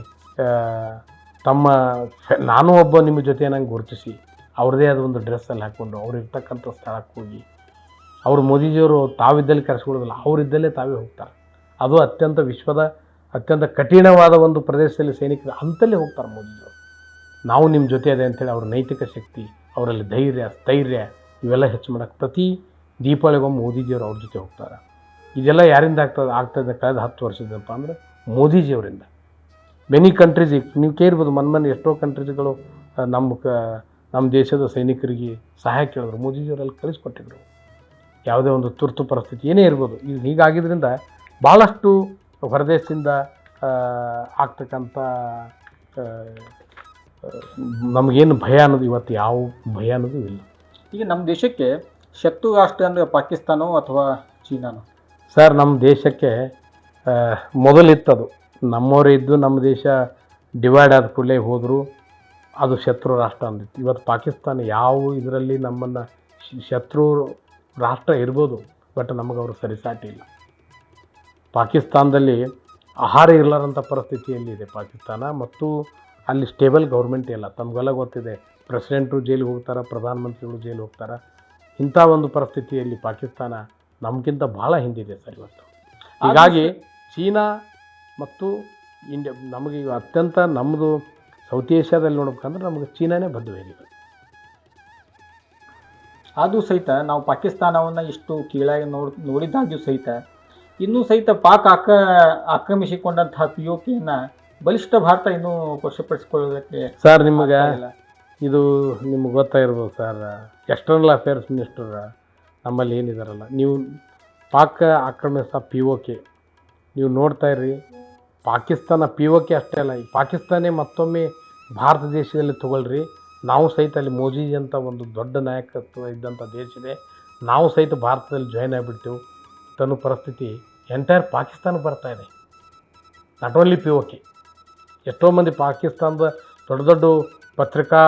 ನಾನು ಒಬ್ಬ ನಿಮ್ಮ ಜೊತೆ ನಂಗೆ ಗುರುತಿಸಿ ಅವ್ರದ್ದೇ ಆದ ಒಂದು ಡ್ರೆಸ್ಸಲ್ಲಿ ಹಾಕ್ಕೊಂಡು ಅವ್ರು ಇರ್ತಕ್ಕಂಥ ಸ್ಥಳಕ್ಕೆ ಹೋಗಿ, ಅವರು ಮೋದಿಜಿಯವರು ತಾವಿದ್ದಲ್ಲಿ ಕರೆಸ್ಕೊಳ್ಳೋದಿಲ್ಲ, ಅವರಿದ್ದಲ್ಲೇ ತಾವೇ ಹೋಗ್ತಾರೆ. ಅದು ಅತ್ಯಂತ ವಿಶ್ವದ ಅತ್ಯಂತ ಕಠಿಣವಾದ ಒಂದು ಪ್ರದೇಶದಲ್ಲಿ ಸೈನಿಕರು ಅಂತಲೇ ಹೋಗ್ತಾರೆ ಮೋದಿಜಿಯವರು. ನಾವು ನಿಮ್ಮ ಜೊತೆ ಇದೆ ಅಂತೇಳಿ ಅವ್ರ ನೈತಿಕ ಶಕ್ತಿ, ಅವರಲ್ಲಿ ಧೈರ್ಯ ಸ್ಥೈರ್ಯ ಇವೆಲ್ಲ ಹೆಚ್ಚು ಮಾಡೋಕ್ಕೆ ಪ್ರತಿ ದೀಪಾವಳಿಗೊಮ್ಮೆ ಮೋದಿಜಿಯವರು ಅವ್ರ ಜೊತೆ ಹೋಗ್ತಾರೆ. ಇದೆಲ್ಲ ಯಾರಿಂದ ಆಗ್ತದೆ ಕಳೆದ 10 ವರ್ಷದಪ್ಪ ಅಂದರೆ ಮೋದಿಜಿಯವರಿಂದ. ಮೆನಿ ಕಂಟ್ರೀಸ್ ನೀವು ಕೇಳ್ಬೋದು, ಮೊನ್ನೆ ಎಷ್ಟೋ ಕಂಟ್ರೀಸ್ಗಳು ನಮ್ಮ ದೇಶದ ಸೈನಿಕರಿಗೆ ಸಹಾಯ ಕೇಳಿದ್ರು, ಮೋದಿಜಿಯವರಲ್ಲಿ ಕಳಿಸ್ಕೊಟ್ಟಿದ್ರು. ಯಾವುದೇ ಒಂದು ತುರ್ತು ಪರಿಸ್ಥಿತಿ ಏನೇ ಇರ್ಬೋದು, ಇದು ಹೀಗಾಗಿದ್ದರಿಂದ ಭಾಳಷ್ಟು ಹೊರದೇಶದಿಂದ ಆಗ್ತಕ್ಕಂಥ ನಮಗೇನು ಭಯ ಅನ್ನೋದು ಇವತ್ತು ಯಾವ ಭಯ ಅನ್ನೋದು ಇಲ್ಲ. ಈಗ ನಮ್ಮ ದೇಶಕ್ಕೆ ಶತ್ರು ರಾಷ್ಟ್ರ ಅಂದರೆ ಪಾಕಿಸ್ತಾನೋ ಅಥವಾ ಚೀನಾನೋ? ಸರ್, ನಮ್ಮ ದೇಶಕ್ಕೆ ಮೊದಲಿತ್ತದು, ನಮ್ಮವರೇ ಇದ್ದು ನಮ್ಮ ದೇಶ ಡಿವೈಡ್ ಆದ ಕೂಡಲೇ ಹೋದರು, ಅದು ಶತ್ರು ರಾಷ್ಟ್ರ ಅಂದಿತ್ತು. ಇವತ್ತು ಪಾಕಿಸ್ತಾನ ಯಾವ ಇದರಲ್ಲಿ ನಮ್ಮನ್ನು ಶತ್ರು ರಾಷ್ಟ್ರ ಇರ್ಬೋದು, ಬಟ್ ನಮಗೆ ಅವರು ಸರಿಸಾಟಿ ಇಲ್ಲ. ಪಾಕಿಸ್ತಾನದಲ್ಲಿ ಆಹಾರ ಇರಲಾರಂಥ ಪರಿಸ್ಥಿತಿಯಲ್ಲಿದೆ ಪಾಕಿಸ್ತಾನ, ಮತ್ತು ಅಲ್ಲಿ ಸ್ಟೇಬಲ್ ಗೌರ್ಮೆಂಟ್ ಇಲ್ಲ. ತಮಗೆಲ್ಲ ಗೊತ್ತಿದೆ, ಪ್ರೆಸಿಡೆಂಟು ಜೈಲಿಗೆ ಹೋಗ್ತಾರೆ, ಪ್ರಧಾನಮಂತ್ರಿಗಳು ಜೈಲಿಗೆ ಹೋಗ್ತಾರೆ. ಇಂಥ ಒಂದು ಪರಿಸ್ಥಿತಿಯಲ್ಲಿ ಪಾಕಿಸ್ತಾನ ನಮಗಿಂತ ಭಾಳ ಹಿಂದಿದೆ ಸರ್ ಇವತ್ತು. ಹೀಗಾಗಿ ಚೀನಾ ಮತ್ತು ಇಂಡಿಯಾ ನಮಗೆ ಅತ್ಯಂತ ನಮ್ಮದು ಸೌತ್ ಏಷ್ಯಾದಲ್ಲಿ ನೋಡ್ಬೇಕಂದ್ರೆ ನಮಗೆ ಚೀನಾನೇ ಬದ್ಧವಾಗಿದೆ. ಆದರೂ ಸಹಿತ ನಾವು ಪಾಕಿಸ್ತಾನವನ್ನು ಇಷ್ಟು ಕೀಳಾಗಿ ನೋಡಿದ್ದಾಗ್ಯೂ ಸಹಿತ ಇನ್ನೂ ಸಹಿತ ಪಾಕ್ ಆಕ್ರಮಿಸಿಕೊಂಡಂತಹ POKಯನ್ನು ಬಲಿಷ್ಠ ಭಾರತ ಇನ್ನೂ ವಶಪಡಿಸಿಕೊಳ್ಳೋದಕ್ಕೆ ಸರ್, ಇದು ನಿಮ್ಗೆ ಗೊತ್ತಾಗಿರ್ಬೋದು ಸರ್, ಎಕ್ಸ್ಟರ್ನಲ್ ಅಫೇರ್ಸ್ ಮಿನಿಸ್ಟರ್ ನಮ್ಮಲ್ಲಿ ಏನಿದಾರಲ್ಲ, ನೀವು ಪಾಕ್ ಆಕ್ರಮಿಸೋ POK ನೀವು ನೋಡ್ತಾ ಇರ್ರಿ. ಪಾಕಿಸ್ತಾನ POK ಅಷ್ಟೇ ಅಲ್ಲ, ಈ ಪಾಕಿಸ್ತಾನೇ ಮತ್ತೊಮ್ಮೆ ಭಾರತ ದೇಶದಲ್ಲಿ ತಗೊಳ್ರಿ, ನಾವು ಸಹಿತ ಅಲ್ಲಿ ಮೋದಿಜಿ ಅಂತ ಒಂದು ದೊಡ್ಡ ನಾಯಕತ್ವ ಇದ್ದಂಥ ದೇಶ ಇದೆ, ನಾವು ಸಹಿತ ಭಾರತದಲ್ಲಿ ಜಾಯ್ನ್ ಆಗಿಬಿಡ್ತೇವೆ ತನ್ನೋ ಪರಿಸ್ಥಿತಿ ಎಂಟೈರ್ ಪಾಕಿಸ್ತಾನ ಬರ್ತಾ ಇದೆ. ನಾಟ್ ಓನ್ಲಿ POK, ಎಷ್ಟೋ ಮಂದಿ ಪಾಕಿಸ್ತಾನದ ದೊಡ್ಡ ದೊಡ್ಡ ಪತ್ರಿಕಾ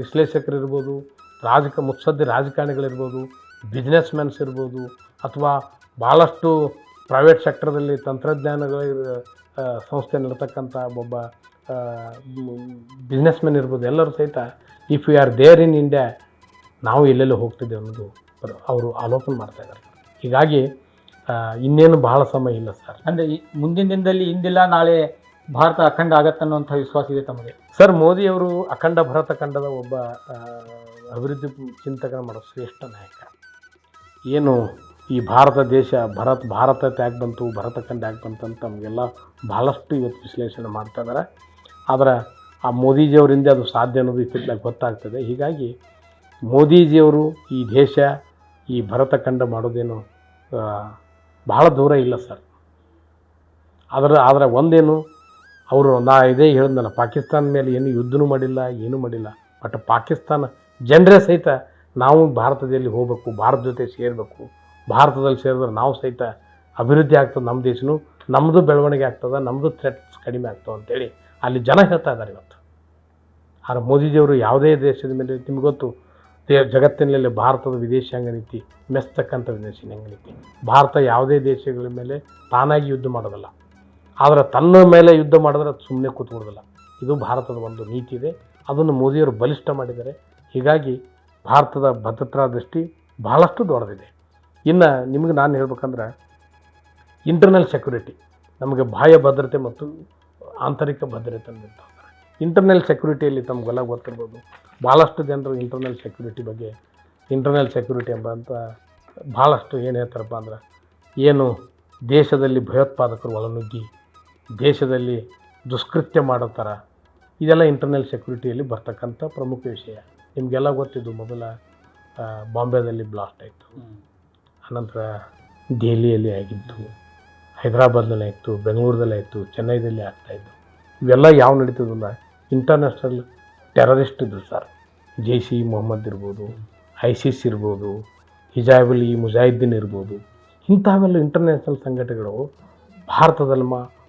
ವಿಶ್ಲೇಷಕರು ಇರ್ಬೋದು, ಮುತ್ಸದ್ದಿ ರಾಜಕಾರಣಿಗಳಿರ್ಬೋದು, ಬಿಸ್ನೆಸ್ ಮೆನ್ಸ್ ಇರ್ಬೋದು, ಅಥವಾ ಭಾಳಷ್ಟು ಪ್ರೈವೇಟ್ ಸೆಕ್ಟರ್ದಲ್ಲಿ ತಂತ್ರಜ್ಞಾನಗಳ ಸಂಸ್ಥೆ ನಡೆತಕ್ಕಂಥ ಒಬ್ಬ ಬಿಸ್ನೆಸ್ ಮೆನ್ ಇರ್ಬೋದು, ಎಲ್ಲರೂ ಸಹಿತ if you are there in India ನಾವು ಎಲ್ಲೆಲ್ಲೋ ಹೋಗ್ತಿದ್ದೇವೆ ಅನ್ನೋದು ಅವರು ಆಲೋಚನೆ ಮಾಡ್ತಾಯಿದ್ದಾರೆ. ಹೀಗಾಗಿ ಇನ್ನೇನು ಭಾಳ ಸಮಯ ಇಲ್ಲ ಸರ್. ಅಂದರೆ ಮುಂದಿನ ದಿನದಲ್ಲಿ ಇಂದಿಲ್ಲ ನಾಳೆ ಭಾರತ ಅಖಂಡ ಆಗತ್ತನ್ನುವಂಥ ವಿಶ್ವಾಸ ಇದೆ ತಮಗೆ? ಸರ್, ಮೋದಿಯವರು ಅಖಂಡ ಭರತ ಖಂಡದ ಒಬ್ಬ ಅಭಿವೃದ್ಧಿ ಚಿಂತಕನ ಮಾಡೋ ಶ್ರೇಷ್ಠ ನಾಯಕ. ಏನು ಈ ಭಾರತ ದೇಶ ಭಾರತ ಯಾಕೆ ಬಂತು, ಭರತ ಖಂಡ ಯಾಕೆ ಬಂತು ಅಂತ ನಮಗೆಲ್ಲ ಭಾಳಷ್ಟು ಇವತ್ತು ವಿಶ್ಲೇಷಣೆ ಮಾಡ್ತಾ ಇದ್ದಾರೆ. ಆದರೆ ಆ ಮೋದಿಜಿಯವರಿಂದ ಅದು ಸಾಧ್ಯ ಅನ್ನೋದು ಇತ್ತಿದ್ದಾಗ ಗೊತ್ತಾಗ್ತದೆ. ಹೀಗಾಗಿ ಮೋದಿಜಿಯವರು ಈ ದೇಶ ಈ ಭರತ ಖಂಡ ಮಾಡೋದೇನು ಬಹಳ ದೂರ ಇಲ್ಲ ಸರ್. ಆದರೆ ಒಂದೇನು, ಅವರು ಇದೇ ಹೇಳಿದ್ನಲ್ಲ, ಪಾಕಿಸ್ತಾನ ಮೇಲೆ ಏನು ಯುದ್ಧನೂ ಮಾಡಿಲ್ಲ, ಏನೂ ಮಾಡಿಲ್ಲ, ಬಟ್ ಪಾಕಿಸ್ತಾನ ಜನರೇ ಸಹಿತ ನಾವು ಭಾರತದಲ್ಲಿ ಹೋಗಬೇಕು, ಭಾರತ ಜೊತೆ ಸೇರಬೇಕು, ಭಾರತದಲ್ಲಿ ಸೇರಿದ್ರೆ ನಾವು ಸಹಿತ ಅಭಿವೃದ್ಧಿ ಆಗ್ತದೆ, ನಮ್ಮ ದೇಶನೂ ನಮ್ಮದು ಬೆಳವಣಿಗೆ ಆಗ್ತದೆ, ನಮ್ಮದು ಥ್ರೆಟ್ಸ್ ಕಡಿಮೆ ಆಗ್ತವೆ ಅಂತೇಳಿ ಅಲ್ಲಿ ಜನ ಹೇಳ್ತಾ ಇದ್ದಾರೆ ಇವತ್ತು. ಆದರೆ ಮೋದಿಜಿಯವರು ಯಾವುದೇ ದೇಶದ ಮೇಲೆ, ನಿಮ್ಗೆ ಗೊತ್ತು, ಜಗತ್ತಿನಲ್ಲಿ ಭಾರತದ ವಿದೇಶಾಂಗ ನೀತಿ ಮೆಚ್ಚತಕ್ಕಂಥ ವಿದೇಶಾಂಗ ನೀತಿ. ಭಾರತ ಯಾವುದೇ ದೇಶಗಳ ಮೇಲೆ ತಾನಾಗಿ ಯುದ್ಧ ಮಾಡೋದಲ್ಲ, ಆದರೆ ತನ್ನ ಮೇಲೆ ಯುದ್ಧ ಮಾಡಿದ್ರೆ ಅದು ಸುಮ್ಮನೆ ಕೂತ್ಕೊಡೋದಿಲ್ಲ. ಇದು ಭಾರತದ ಒಂದು ನೀತಿ ಇದೆ, ಅದನ್ನು ಮೋದಿಯವರು ಬಲಿಷ್ಠ ಮಾಡಿದ್ದಾರೆ. ಹೀಗಾಗಿ ಭಾರತದ ಭದ್ರತಾ ದೃಷ್ಟಿ ಬಹಳಷ್ಟು ದೊಡ್ಡದಿದೆ. ಇನ್ನು ನಿಮಗೆ ನಾನು ಹೇಳ್ಬೇಕಂದ್ರೆ, ಇಂಟರ್ನಲ್ ಸೆಕ್ಯುರಿಟಿ, ನಮಗೆ ಬಾಹ್ಯ ಭದ್ರತೆ ಮತ್ತು ಆಂತರಿಕ ಭದ್ರತೆ ಅಂತ. ಇಂಟರ್ನಲ್ ಸೆಕ್ಯುರಿಟಿಯಲ್ಲಿ ತಮಗೆಲ್ಲ ಗೊತ್ತಿರ್ಬೋದು, ಭಾಳಷ್ಟು ಜನರು ಇಂಟರ್ನಲ್ ಸೆಕ್ಯುರಿಟಿ ಎಂಬಂತ ಭಾಳಷ್ಟು ಏನು ಹೇಳ್ತಾರಪ್ಪ ಅಂದ್ರೆ, ಏನು ದೇಶದಲ್ಲಿ ಭಯೋತ್ಪಾದಕರು ಒಳನುಗ್ಗಿ ದೇಶದಲ್ಲಿ ದುಷ್ಕೃತ್ಯ ಮಾಡೋ ಥರ, ಇದೆಲ್ಲ ಇಂಟರ್ನಲ್ ಸೆಕ್ಯುರಿಟಿಯಲ್ಲಿ ಬರ್ತಕ್ಕಂಥ ಪ್ರಮುಖ ವಿಷಯ. ನಿಮಗೆಲ್ಲ ಗೊತ್ತಿದ್ದು, ಮೊದಲ ಬಾಂಬೆದಲ್ಲಿ ಬ್ಲಾಸ್ಟ್ ಆಯಿತು, ಅನಂತರ ದೆಹಲಿಯಲ್ಲಿ ಆಗಿತ್ತು, ಹೈದರಾಬಾದ್ನಲ್ಲಿ ಆಯಿತು, ಬೆಂಗಳೂರಲ್ಲಿ ಆಯಿತು, ಚೆನ್ನೈದಲ್ಲಿ ಆಗ್ತಾಯಿತ್ತು. ಇವೆಲ್ಲ ಯಾವ ನಡೀತದೆ ಅಂದ್ರೆ ಇಂಟರ್ನ್ಯಾಷನಲ್ ಟೆರರಿಸ್ಟ್ ಇದ್ರು ಸರ್. ಜೈಷ್-ಇ ಮೊಹಮ್ಮದ್ ಇರ್ಬೋದು, ISIS ಇರ್ಬೋದು, ಹಿಜಾಬುಲ್ ಮುಜಾಹಿದ್ದೀನ್ ಇರ್ಬೋದು, ಇಂಥವೆಲ್ಲ ಇಂಟರ್ನ್ಯಾಷನಲ್ ಸಂಘಟನೆಗಳು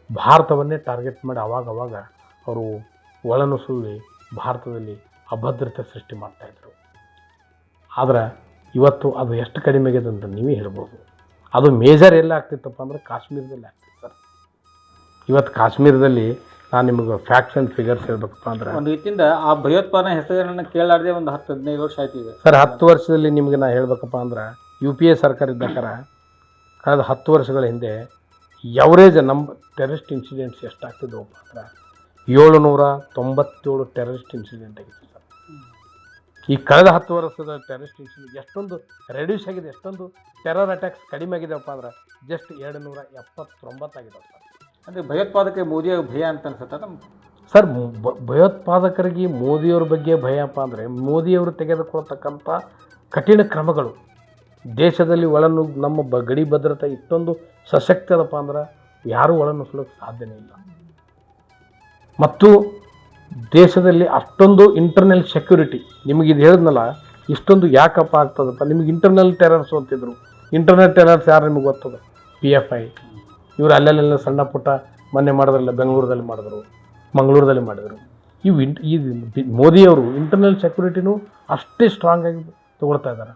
ಭಾರತವನ್ನೇ ಟಾರ್ಗೆಟ್ ಮಾಡಿ ಅವಾಗ ಅವರು ಒಳನುಸುಳಿ ಭಾರತದಲ್ಲಿ ಅಭದ್ರತೆ ಸೃಷ್ಟಿ ಮಾಡ್ತಾಯಿದ್ರು. ಆದರೆ ಇವತ್ತು ಅದು ಎಷ್ಟು ಕಡಿಮೆ ಆಗಿದೆ ಅಂತ ನೀವೇ ಹೇಳ್ಬೋದು. ಅದು ಮೇಜರ್ ಎಲ್ಲ ಆಗ್ತಿತ್ತಪ್ಪ ಅಂದರೆ ಕಾಶ್ಮೀರದಲ್ಲಿ ಆಗ್ತಿತ್ತು ಸರ್. ಇವತ್ತು ಕಾಶ್ಮೀರದಲ್ಲಿ ನಾನು ನಿಮಗೆ ಫ್ಯಾಕ್ಟ್ಸ್ ಆ್ಯಂಡ್ ಫಿಗರ್ಸ್ ಹೇಳ್ಬೇಕಪ್ಪ ಅಂದ್ರೆ, ಒಂದು ರೀತಿಯಿಂದ ಆ ಭಯೋತ್ಪಾದನೆ ಹೆಸರನ್ನು ಕೇಳಾರ್ದೆ ಒಂದು 10-15 ವರ್ಷ ಆಯ್ತು ಈಗ ಸರ್. 10 ವರ್ಷದಲ್ಲಿ ನಿಮಗೆ ನಾನು ಹೇಳ್ಬೇಕಪ್ಪ ಅಂದ್ರೆ, UPA ಸರ್ಕಾರ ಇದ್ದಕ್ಕಾರ ಕಳೆದ 10 ವರ್ಷಗಳ ಹಿಂದೆ ಎವರೇಜ್ ನಮ್ಮ ಟೆರರಿಸ್ಟ್ ಇನ್ಸಿಡೆಂಟ್ಸ್ ಎಷ್ಟಾಗ್ತಿದ್ದವಪ್ಪ ಅಂದ್ರೆ 797 ಟೆರರಿಸ್ಟ್ ಇನ್ಸಿಡೆಂಟ್ ಆಗಿತ್ತು ಸರ್. ಈ ಕಳೆದ 10 ವರ್ಷದ ಟೆರರಿಸ್ಟ್ ಇನ್ಸಿಡೆಂಟ್ ಎಷ್ಟೊಂದು ರೆಡ್ಯೂಸ್ ಆಗಿದೆ, ಎಷ್ಟೊಂದು ಟೆರರ್ ಅಟ್ಯಾಕ್ಸ್ ಕಡಿಮೆ ಆಗಿದೆಯಪ್ಪ ಅಂದ್ರೆ ಜಸ್ಟ್ 279 ಆಗಿದಾವೆ ಸರ್. ಅಂದರೆ ಭಯೋತ್ಪಾದಕ ಮೋದಿಯ ಭಯ ಅಂತ ಅನ್ಸುತ್ತೆ ನಮ್ಗೆ ಸರ್. ಭಯೋತ್ಪಾದಕರಿಗೆ ಮೋದಿಯವ್ರ ಬಗ್ಗೆ ಭಯಪ್ಪ ಅಂದರೆ ಮೋದಿಯವರು ತೆಗೆದುಕೊಳ್ತಕ್ಕಂಥ ಕಠಿಣ ಕ್ರಮಗಳು ದೇಶದಲ್ಲಿ ಒಳನ್ನು ನಮ್ಮ ಗಡಿ ಭದ್ರತೆ ಇಷ್ಟೊಂದು ಸಶಕ್ತ ಅದಪ್ಪ ಅಂದ್ರೆ ಯಾರೂ ಒಳನುಸುಳಕ್ಕೆ ಸಾಧ್ಯನೇ ಇಲ್ಲ. ಮತ್ತು ದೇಶದಲ್ಲಿ ಅಷ್ಟೊಂದು ಇಂಟರ್ನಲ್ ಸೆಕ್ಯೂರಿಟಿ ನಿಮಗೆ ಇದು ಹೇಳಿದ್ನಲ್ಲ, ಇಷ್ಟೊಂದು ಯಾಕಪ್ಪ ಆಗ್ತದಪ್ಪ, ನಿಮಗೆ ಇಂಟರ್ನಲ್ ಟೆರರ್ಸ್ ಅಂತಿದ್ರು. ಇಂಟರ್ನಲ್ ಟೆರರ್ಸ್ ಯಾರು ನಿಮಗೆ ಗೊತ್ತದ? PFI ಇವರು ಅಲ್ಲೆಲ್ಲ ಸಣ್ಣ ಪುಟ್ಟ ಮೊನ್ನೆ ಮಾಡಿದ್ರಲ್ಲ, ಬೆಂಗಳೂರಲ್ಲಿ ಮಾಡಿದ್ರು, ಮಂಗಳೂರಲ್ಲಿ ಮಾಡಿದರು. ಈ ಮೋದಿಯವರು ಇಂಟರ್ನಲ್ ಸೆಕ್ಯೂರಿಟಿನೂ ಅಷ್ಟೇ ಸ್ಟ್ರಾಂಗ್ ಆಗಿ ತೊಗೊಳ್ತಾ ಇದ್ದಾರೆ.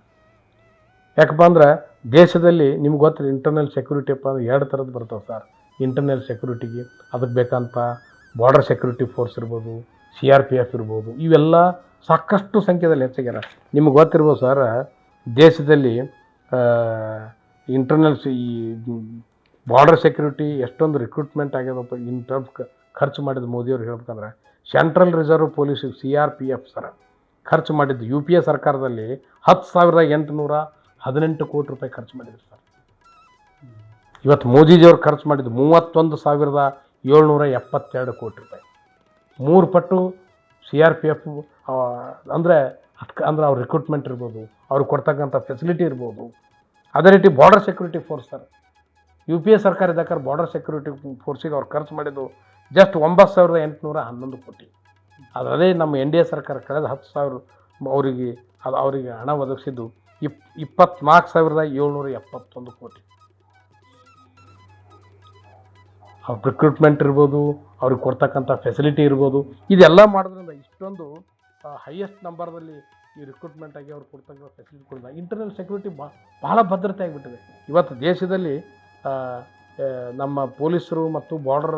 ಯಾಕಪ್ಪ ಅಂದ್ರೆ ದೇಶದಲ್ಲಿ ನಿಮ್ಗೆ ಗೊತ್ತಿಲ್ಲ ಇಂಟರ್ನಲ್ ಸೆಕ್ಯೂರಿಟಿ ಅಪ್ಪ ಅಂದ್ರೆ 2 ಥರದ್ದು ಬರ್ತಾವೆ ಸರ್. ಇಂಟರ್ನಲ್ ಸೆಕ್ಯೂರಿಟಿಗೆ ಅದಕ್ಕೆ ಬೇಕಂತ ಬಾರ್ಡರ್ ಸೆಕ್ಯೂರಿಟಿ ಫೋರ್ಸ್ ಇರ್ಬೋದು, CRPF ಇರ್ಬೋದು, ಇವೆಲ್ಲ ಸಾಕಷ್ಟು ಸಂಖ್ಯೆಯಲ್ಲಿ ಹೆಚ್ಚಾಗ್ಯಾರ. ನಿಮ್ಗೆ ಗೊತ್ತಿರ್ಬೋದು ಸರ್, ದೇಶದಲ್ಲಿ ಇಂಟರ್ನಲ್ಸ್ ಈ ಬಾರ್ಡರ್ ಸೆಕ್ಯೂರಿಟಿ ಎಷ್ಟೊಂದು ರಿಕ್ರೂಟ್ಮೆಂಟ್ ಆಗ್ಯದಪ್ಪ ಇನ್ ಟರ್ಮ್ಸ್ ಖರ್ಚು ಮಾಡಿದ್ದು ಮೋದಿಯವ್ರು ಹೇಳ್ಬೇಕಂದ್ರೆ. Central reserve police CRPF sir ಖರ್ಚು ಮಾಡಿದ್ದು UPA ಸರ್ಕಾರದಲ್ಲಿ 10,818 ಕೋಟಿ ರೂಪಾಯಿ ಖರ್ಚು ಮಾಡಿದ್ರು ಸರ್. ಇವತ್ತು ಮೋದಿಜಿಯವ್ರು ಖರ್ಚು ಮಾಡಿದ್ದು 31,772 ಕೋಟಿ ರೂಪಾಯಿ, 3 ಪಟ್ಟು CRPF. ಅಂದರೆ ಅವ್ರ ರಿಕ್ರೂಟ್ಮೆಂಟ್ ಇರ್ಬೋದು, ಅವ್ರಿಗೆ ಕೊಡ್ತಕ್ಕಂಥ ಫೆಸಿಲಿಟಿ ಇರ್ಬೋದು. ಅದೇ ರೀತಿ border security force sir, UPA ಸರ್ಕಾರ ಇದ್ದಕ್ಕಾರೆ ಬಾರ್ಡರ್ ಸೆಕ್ಯೂರಿಟಿ ಫೋರ್ಸಿಗೆ ಅವ್ರು ಖರ್ಚು ಮಾಡಿದ್ದು ಜಸ್ಟ್ 9,811 ಕೋಟಿ. ಅದರದೇ ನಮ್ಮ NDA ಸರ್ಕಾರ ಕಳೆದ 10,000 ಅವರಿಗೆ ಹಣ ಒದಗಿಸಿದ್ದು 24,771 ಕೋಟಿ. ಅವ್ರ ರಿಕ್ರೂಟ್ಮೆಂಟ್ ಇರ್ಬೋದು, ಅವ್ರಿಗೆ ಕೊಡ್ತಕ್ಕಂಥ ಫೆಸಿಲಿಟಿ ಇರ್ಬೋದು, ಇದೆಲ್ಲ ಮಾಡೋದ್ರಿಂದ ಇಷ್ಟೊಂದು ಹೈಯೆಸ್ಟ್ ನಂಬರ್ದಲ್ಲಿ ಈ ರಿಕ್ರೂಟ್ಮೆಂಟ್ ಆಗಿ ಅವ್ರು ಕೊಡ್ತಕ್ಕಂಥ ಫೆಸಿಲಿಟಿ ಕೊಡಿದ ಇಂಟರ್ನಲ್ ಸೆಕ್ಯೂರಿಟಿ ಬಹಳ ಭದ್ರತೆ ಆಗಿಬಿಟ್ಟಿದೆ. ಇವತ್ತು ದೇಶದಲ್ಲಿ ನಮ್ಮ ಪೊಲೀಸರು ಮತ್ತು ಬಾರ್ಡರ್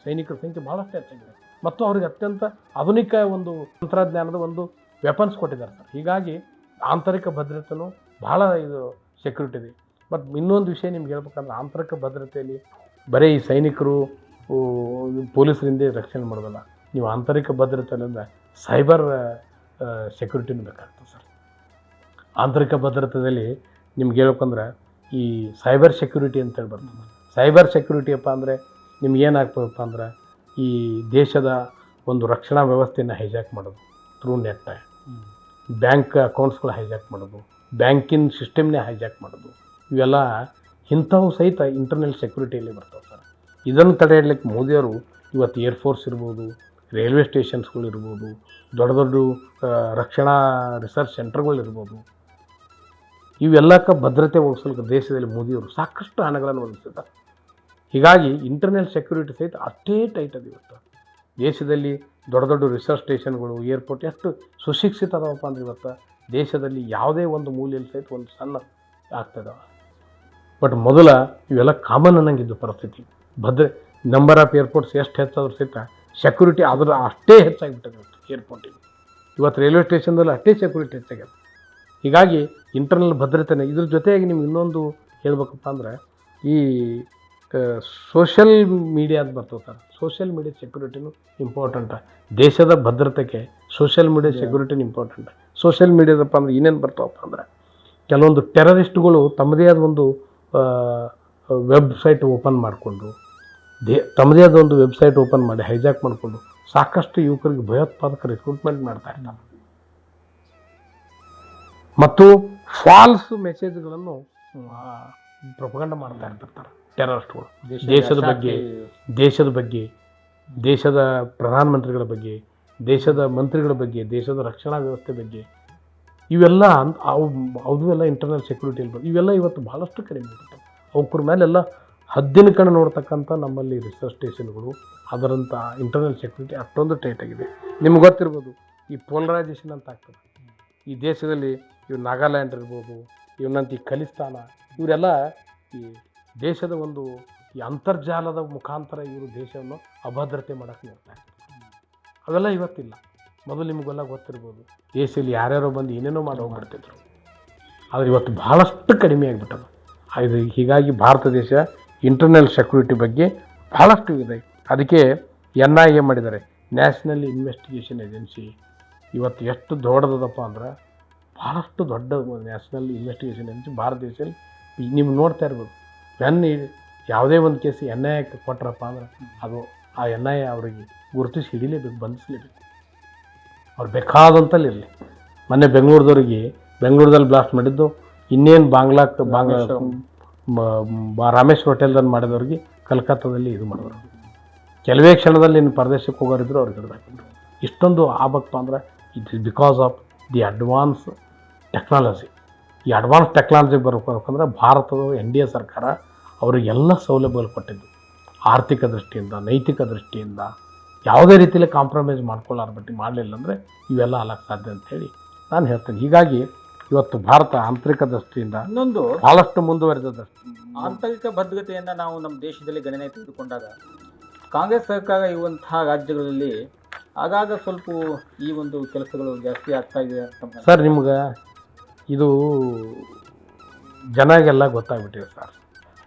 ಸೈನಿಕರ ಸಂಖ್ಯೆ ಭಾಳಷ್ಟು ಹೆಚ್ಚಾಗಿದೆ ಮತ್ತು ಅವ್ರಿಗೆ ಅತ್ಯಂತ ಆಧುನಿಕ ಒಂದು ತಂತ್ರಜ್ಞಾನದ ಒಂದು ವೆಪನ್ಸ್ ಕೊಟ್ಟಿದ್ದಾರೆ ಸರ್. ಹೀಗಾಗಿ ಆಂತರಿಕ ಭದ್ರತೆಯೂ ಭಾಳ ಇದು ಸೆಕ್ಯೂರಿಟಿ ಇದೆ. ಮತ್ತು ಇನ್ನೊಂದು ವಿಷಯ ನಿಮ್ಗೆ ಹೇಳ್ಬೇಕಂದ್ರೆ, ಆಂತರಿಕ ಭದ್ರತೆಯಲ್ಲಿ ಬರೀ ಈ ಸೈನಿಕರು ಪೊಲೀಸರಿಂದ ರಕ್ಷಣೆ ಮಾಡೋದಲ್ಲ, ನೀವು ಆಂತರಿಕ ಭದ್ರತೆಯಿಂದ ಸೈಬರ್ ಸೆಕ್ಯೂರಿಟಿನೂ ಬೇಕಾಗ್ತದೆ ಸರ್. ಆಂತರಿಕ ಭದ್ರತೆಯಲ್ಲಿ ನಿಮ್ಗೆ ಹೇಳ್ಬೇಕಂದ್ರೆ ಈ ಸೈಬರ್ ಸೆಕ್ಯೂರಿಟಿ ಅಂತೇಳಿ ಬರ್ತದೆ. ಸೈಬರ್ ಸೆಕ್ಯೂರಿಟಿ ಅಪ್ಪ ಅಂದರೆ ನಿಮ್ಗೇನಾಗ್ತದಪ್ಪ ಅಂದ್ರೆ ಈ ದೇಶದ ಒಂದು ರಕ್ಷಣಾ ವ್ಯವಸ್ಥೆಯನ್ನು ಹೈಜಾಕ್ ಮಾಡೋದು ಥ್ರೂ ನೆಟ್, ಬ್ಯಾಂಕ್ ಅಕೌಂಟ್ಸ್ಗಳು ಹೈಜಾಕ್ ಮಾಡೋದು, ಬ್ಯಾಂಕಿನ ಸಿಸ್ಟಮ್ನೇ ಹೈಜಾಕ್ ಮಾಡೋದು, ಇವೆಲ್ಲ ಇಂಥವು ಸಹಿತ ಇಂಟರ್ನಲ್ ಸೆಕ್ಯೂರಿಟಿಯಲ್ಲಿ ಬರ್ತಾವೆ ಸರ್. ಇದನ್ನು ತಡೆ ಹಿಡಲಿಕ್ಕೆ ಮೋದಿಯವರು ಇವತ್ತು ಏರ್ಫೋರ್ಸ್ ಇರ್ಬೋದು, ರೈಲ್ವೆ ಸ್ಟೇಷನ್ಸ್ಗಳು ಇರ್ಬೋದು, ದೊಡ್ಡ ದೊಡ್ಡ ರಕ್ಷಣಾ ರಿಸರ್ಚ್ ಸೆಂಟರ್ಗಳಿರ್ಬೋದು, ಇವೆಲ್ಲಕ್ಕೆ ಭದ್ರತೆ ಒದಗಿಸಲಿಕ್ಕೆ ದೇಶದಲ್ಲಿ ಮೋದಿಯವರು ಸಾಕಷ್ಟು ಹಣಗಳನ್ನು ಒದಗಿಸಿದ್ದಾರೆ. ಹೀಗಾಗಿ ಇಂಟರ್ನಲ್ ಸೆಕ್ಯೂರಿಟಿ ಸಹಿತ ಅಷ್ಟೇ ಟೈಟ್ ಅದು. ಇವತ್ತು ದೇಶದಲ್ಲಿ ದೊಡ್ಡ ದೊಡ್ಡ ರಿಸರ್ಚ್ ಸ್ಟೇಷನ್ಗಳು, ಏರ್ಪೋರ್ಟ್ ಎಷ್ಟು ಸುಶಿಕ್ಷಿತ ಅದಾವಪ್ಪ ಅಂದ್ರೆ ಇವತ್ತು ದೇಶದಲ್ಲಿ ಯಾವುದೇ ಒಂದು ಮೂಲೆಯಲ್ಲಿ ಸಹಿತ ಒಂದು ಸಣ್ಣ ಆಗ್ತದವ. ಬಟ್ ಮೊದಲ ಇವೆಲ್ಲ ಕಾಮನ್ ಅನ್ನಂಗಿದ್ದು ಪರಿಸ್ಥಿತಿ. ನಂಬರ್ ಆಫ್ ಏರ್ಪೋರ್ಟ್ಸ್ ಎಷ್ಟು ಹೆಚ್ಚಾದ್ರೂ ಸಹಿತ ಸೆಕ್ಯೂರಿಟಿ ಅದರ ಅಷ್ಟೇ ಹೆಚ್ಚಾಗಿಬಿಟ್ಟದೆ ಇವತ್ತು ಏರ್ಪೋರ್ಟಿಗೆ. ಇವತ್ತು ರೈಲ್ವೆ ಸ್ಟೇಷನ್ದಲ್ಲಿ ಅಷ್ಟೇ ಸೆಕ್ಯೂರಿಟಿ ಹೆಚ್ಚಾಗ್ಯದ. ಹೀಗಾಗಿ ಇಂಟರ್ನಲ್ ಭದ್ರತೆನೇ. ಇದ್ರ ಜೊತೆಯಾಗಿ ನಿಮ್ಗೆ ಇನ್ನೊಂದು ಹೇಳ್ಬೇಕಪ್ಪ ಅಂದ್ರೆ ಈ ಸೋಷಿಯಲ್ ಮೀಡಿಯಾದ ಬರ್ತವೆ ಸರ್. ಸೋಷಿಯಲ್ ಮೀಡಿಯಾ ಸೆಕ್ಯೂರಿಟಿನೂ ಇಂಪಾರ್ಟೆಂಟ. ದೇಶದ ಭದ್ರತೆಗೆ ಸೋಷಿಯಲ್ ಮೀಡಿಯಾ ಸೆಕ್ಯೂರಿಟಿನೂ ಇಂಪಾರ್ಟೆಂಟ್. ಸೋಷಿಯಲ್ ಮೀಡಿಯಾದಪ್ಪ ಅಂದ್ರೆ ಏನೇನು ಬರ್ತಾವಪ್ಪ ಅಂದ್ರೆ, ಕೆಲವೊಂದು ಟೆರರಿಸ್ಟ್ಗಳು ತಮ್ಮದೇ ಆದ ಒಂದು ವೆಬ್ಸೈಟ್ ಓಪನ್ ಮಾಡಿಕೊಂಡು ತಮ್ಮದೇ ಆದ ಒಂದು ವೆಬ್ಸೈಟ್ ಓಪನ್ ಮಾಡಿ ಹೈಜಾಕ್ ಮಾಡಿಕೊಂಡು ಸಾಕಷ್ಟು ಯುವಕರಿಗೆ ಭಯೋತ್ಪಾದಕ ರಿಕ್ರೂಟ್ಮೆಂಟ್ ಮಾಡ್ತಾ ಇರ್ತಾರೆ ಮತ್ತು ಫಾಲ್ಸ್ ಮೆಸೇಜ್ಗಳನ್ನು ಪ್ರೊಪಗಂಡ ಮಾಡ್ತಾ ಇರ್ತಿರ್ತಾರೆ ಟೆರರಿಸ್ಟ್ಗಳು. ದೇಶದ ಬಗ್ಗೆ, ದೇಶದ ಪ್ರಧಾನಮಂತ್ರಿಗಳ ಬಗ್ಗೆ, ದೇಶದ ಮಂತ್ರಿಗಳ ಬಗ್ಗೆ, ದೇಶದ ರಕ್ಷಣಾ ವ್ಯವಸ್ಥೆ ಬಗ್ಗೆ, ಇವೆಲ್ಲ ಅವೆಲ್ಲ ಇಂಟರ್ನಲ್ ಸೆಕ್ಯೂರಿಟಿ ಇರ್ಬೋದು. ಇವೆಲ್ಲ ಇವತ್ತು ಭಾಳಷ್ಟು ಕಡಿಮೆ ಇರುತ್ತೆ. ಅವ್ರ ಮೇಲೆಲ್ಲ ಹದ್ದಿನ ಕಣ್ಣು ನೋಡ್ತಕ್ಕಂಥ ನಮ್ಮಲ್ಲಿ ರಿಸರ್ಚ್ ಸ್ಟೇಷನ್ಗಳು, ಅದರಂಥ ಇಂಟರ್ನಲ್ ಸೆಕ್ಯೂರಿಟಿ ಅಷ್ಟೊಂದು ಟೈಟ್ ಆಗಿದೆ. ನಿಮ್ಗೆ ಗೊತ್ತಿರ್ಬೋದು ಈ ಪೋಲರೈಸೇಷನ್ ಅಂತ ಆಗ್ತದೆ ಈ ದೇಶದಲ್ಲಿ. ಇವು ನಾಗಾಲ್ಯಾಂಡ್ ಇರ್ಬೋದು, ಇವನಂತ ಈ ಖಲಿಸ್ತಾನ, ಇವರೆಲ್ಲ ಈ ದೇಶದ ಒಂದು ಈ ಅಂತರ್ಜಾಲದ ಮುಖಾಂತರ ಇವರು ದೇಶವನ್ನು ಅಭದ್ರತೆ ಮಾಡೋಕ್ಕೆ ನೋಡ್ತಾರೆ. ಅವೆಲ್ಲ ಇವತ್ತಿಲ್ಲ. ಮೊದಲು ನಿಮಗೆಲ್ಲ ಗೊತ್ತಿರ್ಬೋದು ದೇಶದಲ್ಲಿ ಯಾರ್ಯಾರೋ ಬಂದು ಏನೇನೋ ಮಾಡಿ ಹೋಗ್ಬಿಡ್ತಿದ್ರು. ಆದರೆ ಇವತ್ತು ಭಾಳಷ್ಟು ಕಡಿಮೆ ಆಗಿಬಿಟ್ಟದು ಇದು. ಹೀಗಾಗಿ ಭಾರತ ದೇಶ ಇಂಟರ್ನಲ್ ಸೆಕ್ಯೂರಿಟಿ ಬಗ್ಗೆ ಭಾಳಷ್ಟು ಇದೆ. ಅದಕ್ಕೆ NIA ಮಾಡಿದ್ದಾರೆ, ನ್ಯಾಷನಲ್ ಇನ್ವೆಸ್ಟಿಗೇಷನ್ ಏಜೆನ್ಸಿ. ಇವತ್ತು ಎಷ್ಟು ದೊಡ್ಡದಪ್ಪ ಅಂದ್ರೆ ಭಾಳಷ್ಟು ದೊಡ್ಡ ನ್ಯಾಷನಲ್ ಇನ್ವೆಸ್ಟಿಗೇಷನ್ ಏಜೆನ್ಸಿ ಭಾರತ ದೇಶದಲ್ಲಿ. ನೀವು ನೋಡ್ತಾ ಇರ್ಬೋದು, ಯಾವುದೇ ಒಂದು ಕೇಸ್ NIA ಕೊಟ್ಟರಪ್ಪ ಅಂದ್ರೆ ಅದು ಆ NIA ಅವರಿಗೆ ಗುರುತಿಸಿ ಹಿಡಿಲೇಬೇಕು, ಬಂಧಿಸಲೇಬೇಕು. ಅವ್ರು ಬೇಕಾದಂತಲ್ಲಿರಲಿ. ಮೊನ್ನೆ ಬೆಂಗಳೂರದಲ್ಲಿ ಬ್ಲಾಸ್ಟ್ ಮಾಡಿದ್ದು ಇನ್ನೇನು ರಾಮೇಶ್ವರ ಹೋಟೆಲ್ದಲ್ಲಿ ಮಾಡಿದವ್ರಿಗೆ ಕಲ್ಕತ್ತಾದಲ್ಲಿ ಇದು ಮಾಡಿದ್ರು. ಕೆಲವೇ ಕ್ಷಣದಲ್ಲಿ ಇನ್ನು ಪ್ರದೇಶಕ್ಕೆ ಹೋಗೋರಿದ್ರು ಅವ್ರಿಗೆ ಹಿಡಿದಾಕಿದ್ರು. ಇಷ್ಟೊಂದು ಆಗಬೇಕಪ್ಪ ಅಂದ್ರೆ it is because of the advance technology. ಈ ಅಡ್ವಾನ್ಸ್ ಟೆಕ್ನಾಲಜಿ ಬರ್ಬೇಕಂದ್ರೆ ಭಾರತದ NDA ಸರ್ಕಾರ ಅವರಿಗೆಲ್ಲ ಸೌಲಭ್ಯಗಳು ಕೊಟ್ಟಿದ್ದು, ಆರ್ಥಿಕ ದೃಷ್ಟಿಯಿಂದ, ನೈತಿಕ ದೃಷ್ಟಿಯಿಂದ ಯಾವುದೇ ರೀತಿಯಲ್ಲಿ ಕಾಂಪ್ರಮೈಸ್ ಮಾಡಲಿಲ್ಲ ಅಂದರೆ ಇವೆಲ್ಲ ಆಗಕ್ಕೆ ಸಾಧ್ಯ ಅಂತೇಳಿ ನಾನು ಹೇಳ್ತೇನೆ. ಹೀಗಾಗಿ ಇವತ್ತು ಭಾರತ ಆಂತರಿಕ ದೃಷ್ಟಿಯಿಂದ ಇನ್ನೊಂದು ಭಾಳಷ್ಟು ಮುಂದುವರೆದ ಆಂತರಿಕ ಭದ್ರತೆಯನ್ನು ನಾವು ನಮ್ಮ ದೇಶದಲ್ಲಿ ಗಣನೆ ತೆಗೆದುಕೊಂಡಾಗ ಕಾಂಗ್ರೆಸ್ ಸರ್ಕಾರ ಇರುವಂತಹ ರಾಜ್ಯಗಳಲ್ಲಿ ಆಗಾಗ ಸ್ವಲ್ಪ ಈ ಒಂದು ಕೆಲಸಗಳು ಜಾಸ್ತಿ ಆಗ್ತಾ ಇದೆ ಅಂತ. ಸರ್, ನಿಮ್ಗೆ ಇದು ಜನಗೆಲ್ಲ ಗೊತ್ತಾಗ್ಬಿಟ್ಟಿದೆ ಸರ್.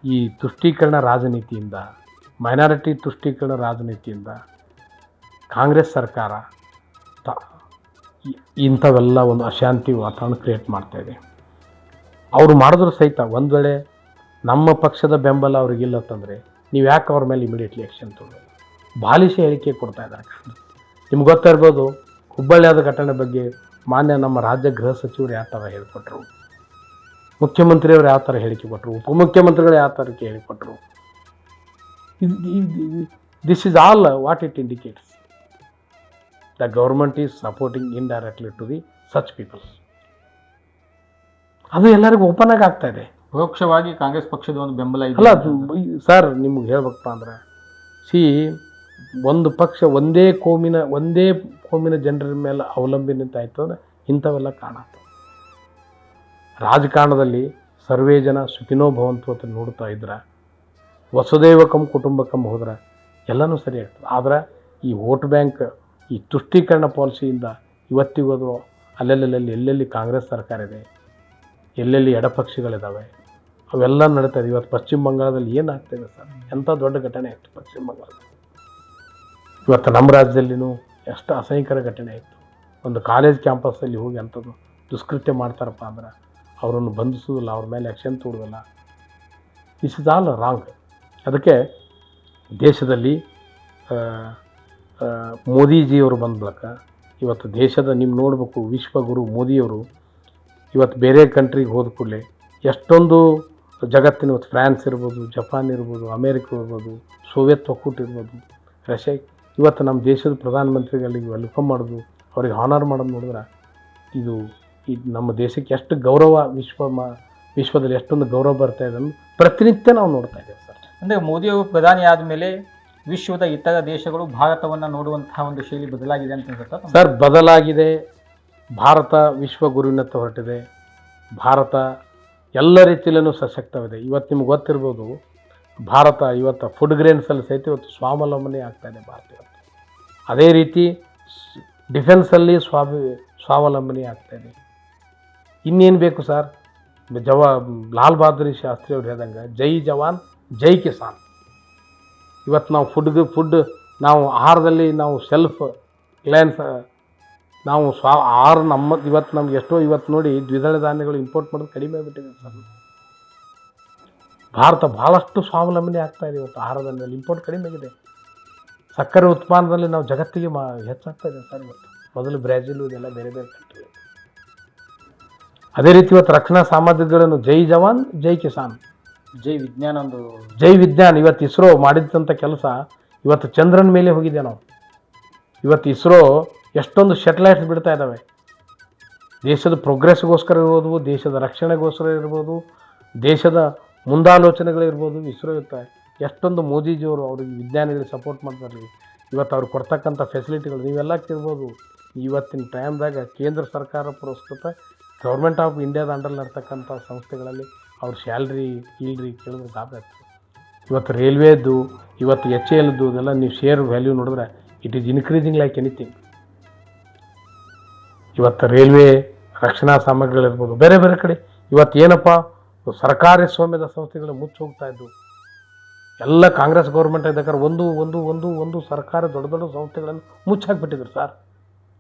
ಈ ತುಷ್ಟೀಕರಣ ರಾಜನೀತಿಯಿಂದ, ಮೈನಾರಿಟಿ ತುಷ್ಟೀಕರಣ ರಾಜನೀತಿಯಿಂದ ಕಾಂಗ್ರೆಸ್ ಸರ್ಕಾರ ಇಂಥವೆಲ್ಲ ಒಂದು ಅಶಾಂತಿ ವಾತಾವರಣ ಕ್ರಿಯೇಟ್ ಮಾಡ್ತಾಯಿದೆ. ಅವರು ಮಾಡಿದ್ರು ಸಹಿತ ಒಂದು ವೇಳೆ ನಮ್ಮ ಪಕ್ಷದ ಬೆಂಬಲ ಅವ್ರಿಗಿಲ್ಲತ್ತಂದರೆ ನೀವು ಯಾಕೆ ಅವ್ರ ಮೇಲೆ ಇಮಿಡಿಯೇಟ್ಲಿ ಆ್ಯಕ್ಷನ್ ತೊಗೊಳ್ಳೋದು? ಬಾಲಿಶ ಹೇಳಿಕೆ ಕೊಡ್ತಾ ಇದ್ದಾರೆ. ನಿಮ್ಗೆ ಗೊತ್ತಿರ್ಬೋದು, ಹುಬ್ಬಳ್ಳಿಯಾದ ಘಟನೆ ಬಗ್ಗೆ ಮಾನ್ಯ ನಮ್ಮ ರಾಜ್ಯ ಗೃಹ ಸಚಿವರು ಯಾವ ಥರ ಹೇಳಿಕೊಟ್ರು, ಮುಖ್ಯಮಂತ್ರಿಯವರು ಯಾವ ಥರ ಹೇಳಿಕೆ ಕೊಟ್ಟರು, ಉಪಮುಖ್ಯಮಂತ್ರಿಗಳು ಯಾವ ಥರ ಹೇಳಿಕೊಟ್ರು. This is all what it indicates. The government is supporting indirectly to the such peoples. ಅದು ಎಲ್ಲರಿಗೂ ಓಪನ್ ಆಗಿ ಆಗ್ತಾ ಇದೆ. ಪರೋಕ್ಷವಾಗಿ ಕಾಂಗ್ರೆಸ್ ಪಕ್ಷದ ಒಂದು ಬೆಂಬಲ ಅಲ್ಲ ಸರ್, ನಿಮ್ಗೆ ಹೇಳ್ಬೇಕಪ್ಪ ಅಂದ್ರೆ ಒಂದು ಪಕ್ಷ ಒಂದೇ ಕೋಮಿನ ಜನರ ಮೇಲೆ ಅವಲಂಬನೆ ಆಯಿತು ಅಂದರೆ ಇಂಥವೆಲ್ಲ ಕಾಣುತ್ತೆ. ರಾಜಕಾರಣದಲ್ಲಿ ಸರ್ವೇ ಜನ ಸುಖಿನೋ ಭವಂತು ಅಂತ ನೋಡ್ತಾ ಇದ್ರೆ, ವಸುದೈವಕಂ ಕುಟುಂಬಕಂ ಹೋದ್ರೆ ಎಲ್ಲನೂ ಸರಿ ಆಗ್ತದೆ. ಆದರೆ ಈ ವೋಟ್ ಬ್ಯಾಂಕ್, ಈ ತುಷ್ಟೀಕರಣ ಪಾಲಿಸಿಯಿಂದ ಇವತ್ತಿಗೋದು ಎಲ್ಲೆಲ್ಲಿ ಕಾಂಗ್ರೆಸ್ ಸರ್ಕಾರ ಇದೆ, ಎಲ್ಲೆಲ್ಲಿ ಎಡಪಕ್ಷಗಳಿದ್ದಾವೆ, ಅವೆಲ್ಲ ನಡೀತಾ ಇದೆ. ಇವತ್ತು ಪಶ್ಚಿಮ ಬಂಗಾಳದಲ್ಲಿ ಏನಾಗ್ತಾಯಿದೆ ಸರ್, ಎಂಥ ದೊಡ್ಡ ಘಟನೆ ಆಯಿತು ಪಶ್ಚಿಮ ಬಂಗಾಳದಲ್ಲಿ. ಇವತ್ತು ನಮ್ಮ ರಾಜ್ಯದಲ್ಲಿನೂ ಎಷ್ಟು ಅಸಹ್ಯಕರ ಘಟನೆ ಆಯಿತು. ಒಂದು ಕಾಲೇಜ್ ಕ್ಯಾಂಪಸ್ಸಲ್ಲಿ ಹೋಗಿ ಅಂಥದ್ದು ದುಷ್ಕೃತ್ಯ ಮಾಡ್ತಾರಪ್ಪ ಅಂದ್ರೆ ಅವರನ್ನು ಬಂಧಿಸೋದಿಲ್ಲ, ಅವ್ರ ಮೇಲೆ ಆ್ಯಕ್ಷನ್ ತೊಗೊಳ್ಳೋದಿಲ್ಲ. This is all wrong. ಅದಕ್ಕೆ ದೇಶದಲ್ಲಿ ಮೋದಿಜಿಯವರು ಬಂದ ಬಳಿಕ ಇವತ್ತು ದೇಶದ ನೀವು ನೋಡಬೇಕು, ವಿಶ್ವಗುರು ಮೋದಿಯವರು ಇವತ್ತು ಬೇರೆ ಕಂಟ್ರಿಗೆ ಹೋದ ಕೂಡಲೇ ಎಷ್ಟೊಂದು ಜಗತ್ತಿನ ಇವತ್ತು ಫ್ರಾನ್ಸ್ ಇರ್ಬೋದು, ಜಪಾನ್ ಇರ್ಬೋದು, ಅಮೇರಿಕ ಇರ್ಬೋದು, ಸೋವಿಯತ್ ಒಕ್ಕೂಟ ಇರ್ಬೋದು, ರಷ್ಯಾ, ಇವತ್ತು ನಮ್ಮ ದೇಶದ ಪ್ರಧಾನಮಂತ್ರಿಗಳಿಗೆ ವೆಲ್ಕಮ್ ಮಾಡೋದು, ಅವ್ರಿಗೆ ಹಾನರ್ ಮಾಡೋದು ನೋಡಿದ್ರೆ ಇದು ನಮ್ಮ ದೇಶಕ್ಕೆ ಎಷ್ಟು ಗೌರವ, ವಿಶ್ವದಲ್ಲಿ ಎಷ್ಟೊಂದು ಗೌರವ ಬರ್ತಾ ಇದೆ ಅನ್ನೋದು ಪ್ರತಿನಿತ್ಯ ನಾವು ನೋಡ್ತಾ ಇದ್ದೇವೆ ಸರ್. ಅಂದರೆ ಮೋದಿಯವರು ಪ್ರಧಾನಿ ಆದಮೇಲೆ ವಿಶ್ವದ ಇತರ ದೇಶಗಳು ಭಾರತವನ್ನು ನೋಡುವಂತಹ ಒಂದು ಶೈಲಿ ಬದಲಾಗಿದೆ ಅಂತ ಅನ್ಸುತ್ತಾ ಸರ್? ಬದಲಾಗಿದೆ. ಭಾರತ ವಿಶ್ವ ಗುರುವಿನತ್ತ ಹೊರಟಿದೆ. ಭಾರತ ಎಲ್ಲ ರೀತಿಯಲ್ಲೂ ಸಶಕ್ತವಿದೆ. ಇವತ್ತು ನಿಮ್ಗೆ ಗೊತ್ತಿರ್ಬೋದು, ಭಾರತ ಇವತ್ತು ಫುಡ್ ಗ್ರೇನ್ಸಲ್ಲಿ ಸಹಿತ ಇವತ್ತು ಸ್ವಾವಲಂಬನೆ ಆಗ್ತಾಯಿದೆ ಭಾರತ ಇವತ್ತು. ಅದೇ ರೀತಿ ಡಿಫೆನ್ಸಲ್ಲಿ ಸ್ವಾವಲಂಬನೆ ಆಗ್ತಾಯಿದೆ. ಇನ್ನೇನು ಬೇಕು ಸರ್? ಲಾಲ್ ಬಹದ್ದೂರ್ ಶಾಸ್ತ್ರಿ ಅವ್ರು ಹೇಳ್ದಂಗೆ ಜೈ ಜವಾನ್ ಜೈ ಕಿಸಾನ್. ಇವತ್ತು ನಾವು ಫುಡ್ ನಾವು ಆಹಾರದಲ್ಲಿ ನಾವು ಸೆಲ್ಫ್ ರಿಲಯನ್ಸ್, ನಾವು ಆಹಾರ ಇವತ್ತು ನಮ್ಗೆ ಇವತ್ತು ನೋಡಿ ದ್ವಿದಳ ಧಾನ್ಯಗಳು ಇಂಪೋರ್ಟ್ ಮಾಡೋದು ಕಡಿಮೆ ಆಗಿಬಿಟ್ಟಿದೆ ಸರ್. ಭಾರತ ಭಾಳಷ್ಟು ಸ್ವಾವಲಂಬನೆ ಆಗ್ತಾಯಿದೆ ಇವತ್ತು ಆಹಾರದ ಮೇಲೆ. ಇಂಪೋರ್ಟ್ ಕಡಿಮೆ ಆಗಿದೆ. ಸಕ್ಕರೆ ಉತ್ಪಾದನೆಯಲ್ಲಿ ನಾವು ಜಗತ್ತಿಗೆ ಹೆಚ್ಚಾಗ್ತಾ ಇದೆ ಸರ್ ಇವತ್ತು. ಮೊದಲು ಬ್ರೆಜಿಲ್ ಇದೆಲ್ಲ ಬೇರೆ ಕಂಟ್ರಿ. ಅದೇ ರೀತಿ ಇವತ್ತು ರಕ್ಷಣಾ ಸಾಮಗ್ರಿಗಳನ್ನು ಜೈ ಜವಾನ್ ಜೈ ಕಿಸಾನ್, ಜೈ ವಿಜ್ಞಾನ್. ಇವತ್ತು ಇಸ್ರೋ ಮಾಡಿದಂಥ ಕೆಲಸ ಇವತ್ತು ಚಂದ್ರನ ಮೇಲೆ ಹೋಗಿದೆ. ನಾವು ಇವತ್ತು ಇಸ್ರೋ ಎಷ್ಟೊಂದು ಸೆಟಲೈಟ್ಸ್ ಬಿಡ್ತಾ ಇದ್ದಾವೆ. ದೇಶದ ಪ್ರೋಗ್ರೆಸ್ಗೋಸ್ಕರ ಇರ್ಬೋದು, ದೇಶದ ರಕ್ಷಣೆಗೋಸ್ಕರ ಇರ್ಬೋದು, ದೇಶದ ಮುಂದಾಲೋಚನೆಗಳಿರ್ಬೋದು. ಇಸ್ರೋ ಇರ್ತಾರೆ. ಎಷ್ಟೊಂದು ಮೋದಿಜಿಯವರು ಅವ್ರಿಗೆ ವಿಜ್ಞಾನಿಗಳಿಗೆ ಸಪೋರ್ಟ್ ಮಾಡ್ತಾರೆ. ಇವತ್ತು ಅವ್ರಿಗೆ ಕೊಡ್ತಕ್ಕಂಥ ಫೆಸಿಲಿಟಿಗಳು ನೀವೆಲ್ಲ ಕೇಳ್ಬೋದು. ಇವತ್ತಿನ ಟೈಮ್ದಾಗ ಕೇಂದ್ರ ಸರ್ಕಾರ ಪುರಸ್ಕೃತ ಗೌರ್ಮೆಂಟ್ ಆಫ್ ಇಂಡಿಯಾದ ಅಂಡರ್ಲ್ಲಿ ಇರ್ತಕ್ಕಂಥ ಸಂಸ್ಥೆಗಳಲ್ಲಿ ಅವ್ರ ಸ್ಯಾಲ್ರಿ ಇಲ್ರಿ ಕೇಳಿದ್ರೆ ಗಾಬರಿ ಆಗ್ತದೆ. ಇವತ್ತು ರೈಲ್ವೇದು, ಇವತ್ತು HALದು ಇದೆಲ್ಲ ನೀವು ಶೇರ್ ವ್ಯಾಲ್ಯೂ ನೋಡಿದ್ರೆ it is increasing like anything. ಇವತ್ತು ರೈಲ್ವೆ ರಕ್ಷಣಾ ಸಾಮಗ್ರಿಗಳಿರ್ಬೋದು, ಬೇರೆ ಬೇರೆ ಕಡೆ ಇವತ್ತು ಏನಪ್ಪ ಸರ್ಕಾರಿ ಸ್ವಾಮ್ಯದ ಸಂಸ್ಥೆಗಳು ಮುಚ್ಚಿ ಹೋಗ್ತಾ ಇದ್ದು. ಎಲ್ಲ ಕಾಂಗ್ರೆಸ್ ಗೌರ್ಮೆಂಟ್ ಇದ್ದಕ್ಕಾರೆ ಒಂದು ಸರ್ಕಾರ ದೊಡ್ಡ ದೊಡ್ಡ ಸಂಸ್ಥೆಗಳನ್ನು ಮುಚ್ಚಾಕ್ಬಿಟ್ಟಿದ್ರು ಸರ್.